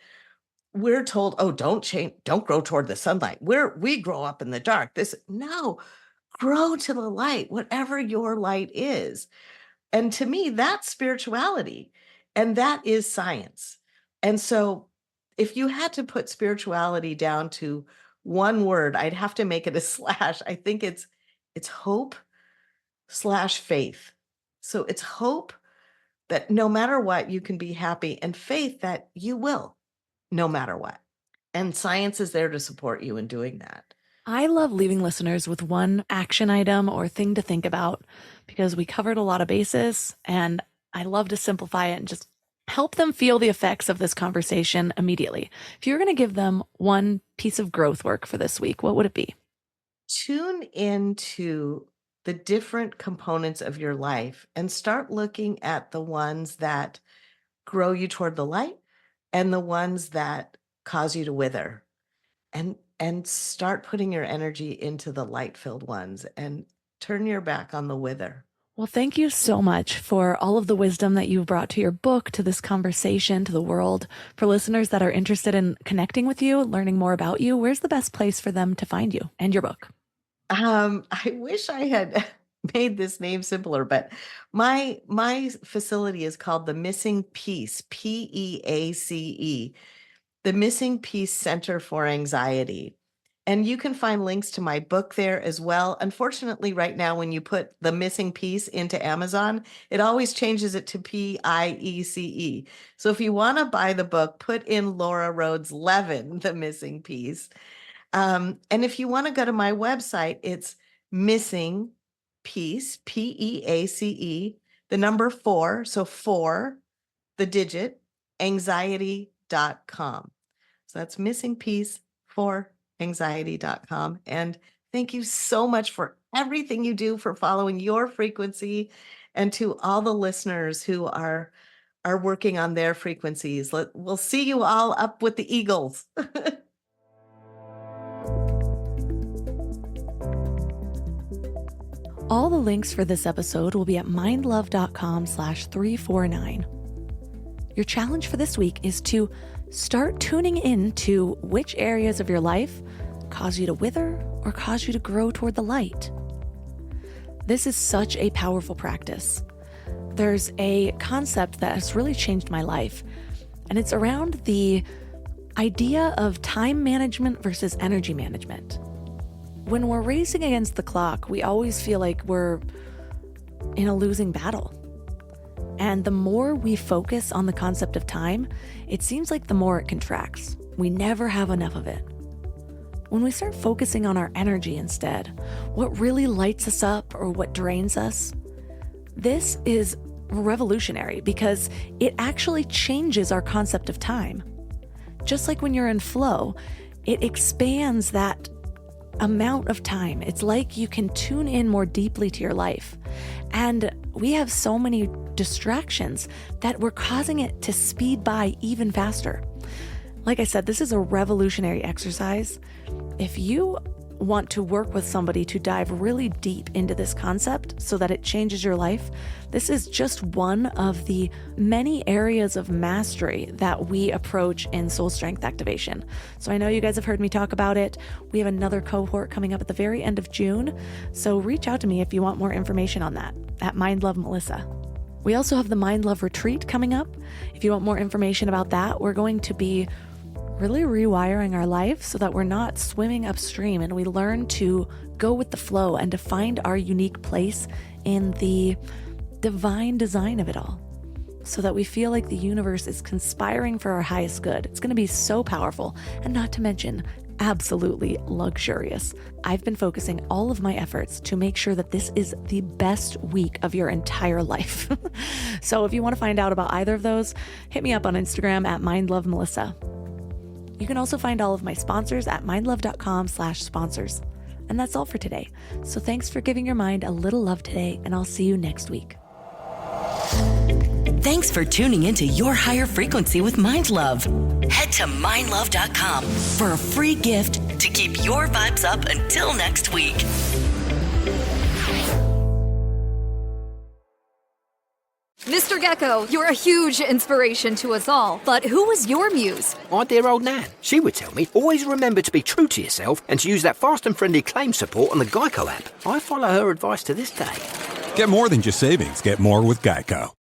we're told, oh, don't grow toward the sunlight. We grow up in the dark. No, grow to the light, whatever your light is. And to me, that's spirituality. And that is science. And so if you had to put spirituality down to one word, I'd have to make it a slash. I think it's hope/faith. So it's hope that no matter what, you can be happy, and faith that you will, no matter what. And science is there to support you in doing that. I love leaving listeners with one action item or thing to think about because we covered a lot of bases, and I love to simplify it and just help them feel the effects of this conversation immediately. If you're going to give them one piece of growth work for this week, what would it be? Tune into the different components of your life and start looking at the ones that grow you toward the light and the ones that cause you to wither, and start putting your energy into the light-filled ones and turn your back on the wither. Well, thank you so much for all of the wisdom that you've brought to your book, to this conversation, to the world. For listeners that are interested in connecting with you, learning more about you, where's the best place for them to find you and your book? I wish I had made this name simpler, but my facility is called The Missing Piece, PEACE, the Missing Piece Center for Anxiety. And you can find links to my book there as well. Unfortunately, right now, when you put The Missing Piece into Amazon, it always changes it to PIECE. So if you want to buy the book, put in Laura Rhodes-Levin, The Missing Piece. And if you want to go to my website, it's Missing Piece, PEACE, the number 4, so 4, the digit, anxiety.com. So that's Missing Piece 4, anxiety.com. And thank you so much for everything you do, for following your frequency, and to all the listeners who are working on their frequencies. We'll see you all up with the Eagles. All the links for this episode will be at mindlove.com/349. Your challenge for this week is to start tuning in to which areas of your life cause you to wither or cause you to grow toward the light. This is such a powerful practice. There's a concept that has really changed my life, and it's around the idea of time management versus energy management. When we're racing against the clock, we always feel like we're in a losing battle. And the more we focus on the concept of time, it seems like the more it contracts. We never have enough of it. When we start focusing on our energy instead, what really lights us up or what drains us, this is revolutionary because it actually changes our concept of time. Just like when you're in flow, it expands that amount of time. It's like you can tune in more deeply to your life. And we have so many distractions that we're causing it to speed by even faster. Like I said, this is a revolutionary exercise. If you want to work with somebody to dive really deep into this concept so that it changes your life, this is just one of the many areas of mastery that we approach in Soul Strength Activation. So I know you guys have heard me talk about it. We have another cohort coming up at the very end of June. So reach out to me if you want more information on that at Mind Love Melissa. We also have the Mind Love Retreat coming up. If you want more information about that, we're going to be really rewiring our life so that we're not swimming upstream and we learn to go with the flow and to find our unique place in the divine design of it all so that we feel like the universe is conspiring for our highest good. It's going to be so powerful and not to mention absolutely luxurious. I've been focusing all of my efforts to make sure that this is the best week of your entire life. So if you want to find out about either of those, hit me up on Instagram at mindlovemelissa. You can also find all of my sponsors at mindlove.com/sponsors. And that's all for today. So thanks for giving your mind a little love today, and I'll see you next week. Thanks for tuning into Your Higher Frequency with Mind Love. Head to mindlove.com for a free gift to keep your vibes up until next week. Mr. Gecko, you're a huge inspiration to us all, but who was your muse? My dear old Nan. She would tell me, always remember to be true to yourself and to use that fast and friendly claim support on the Geico app. I follow her advice to this day. Get more than just savings. Get more with Geico.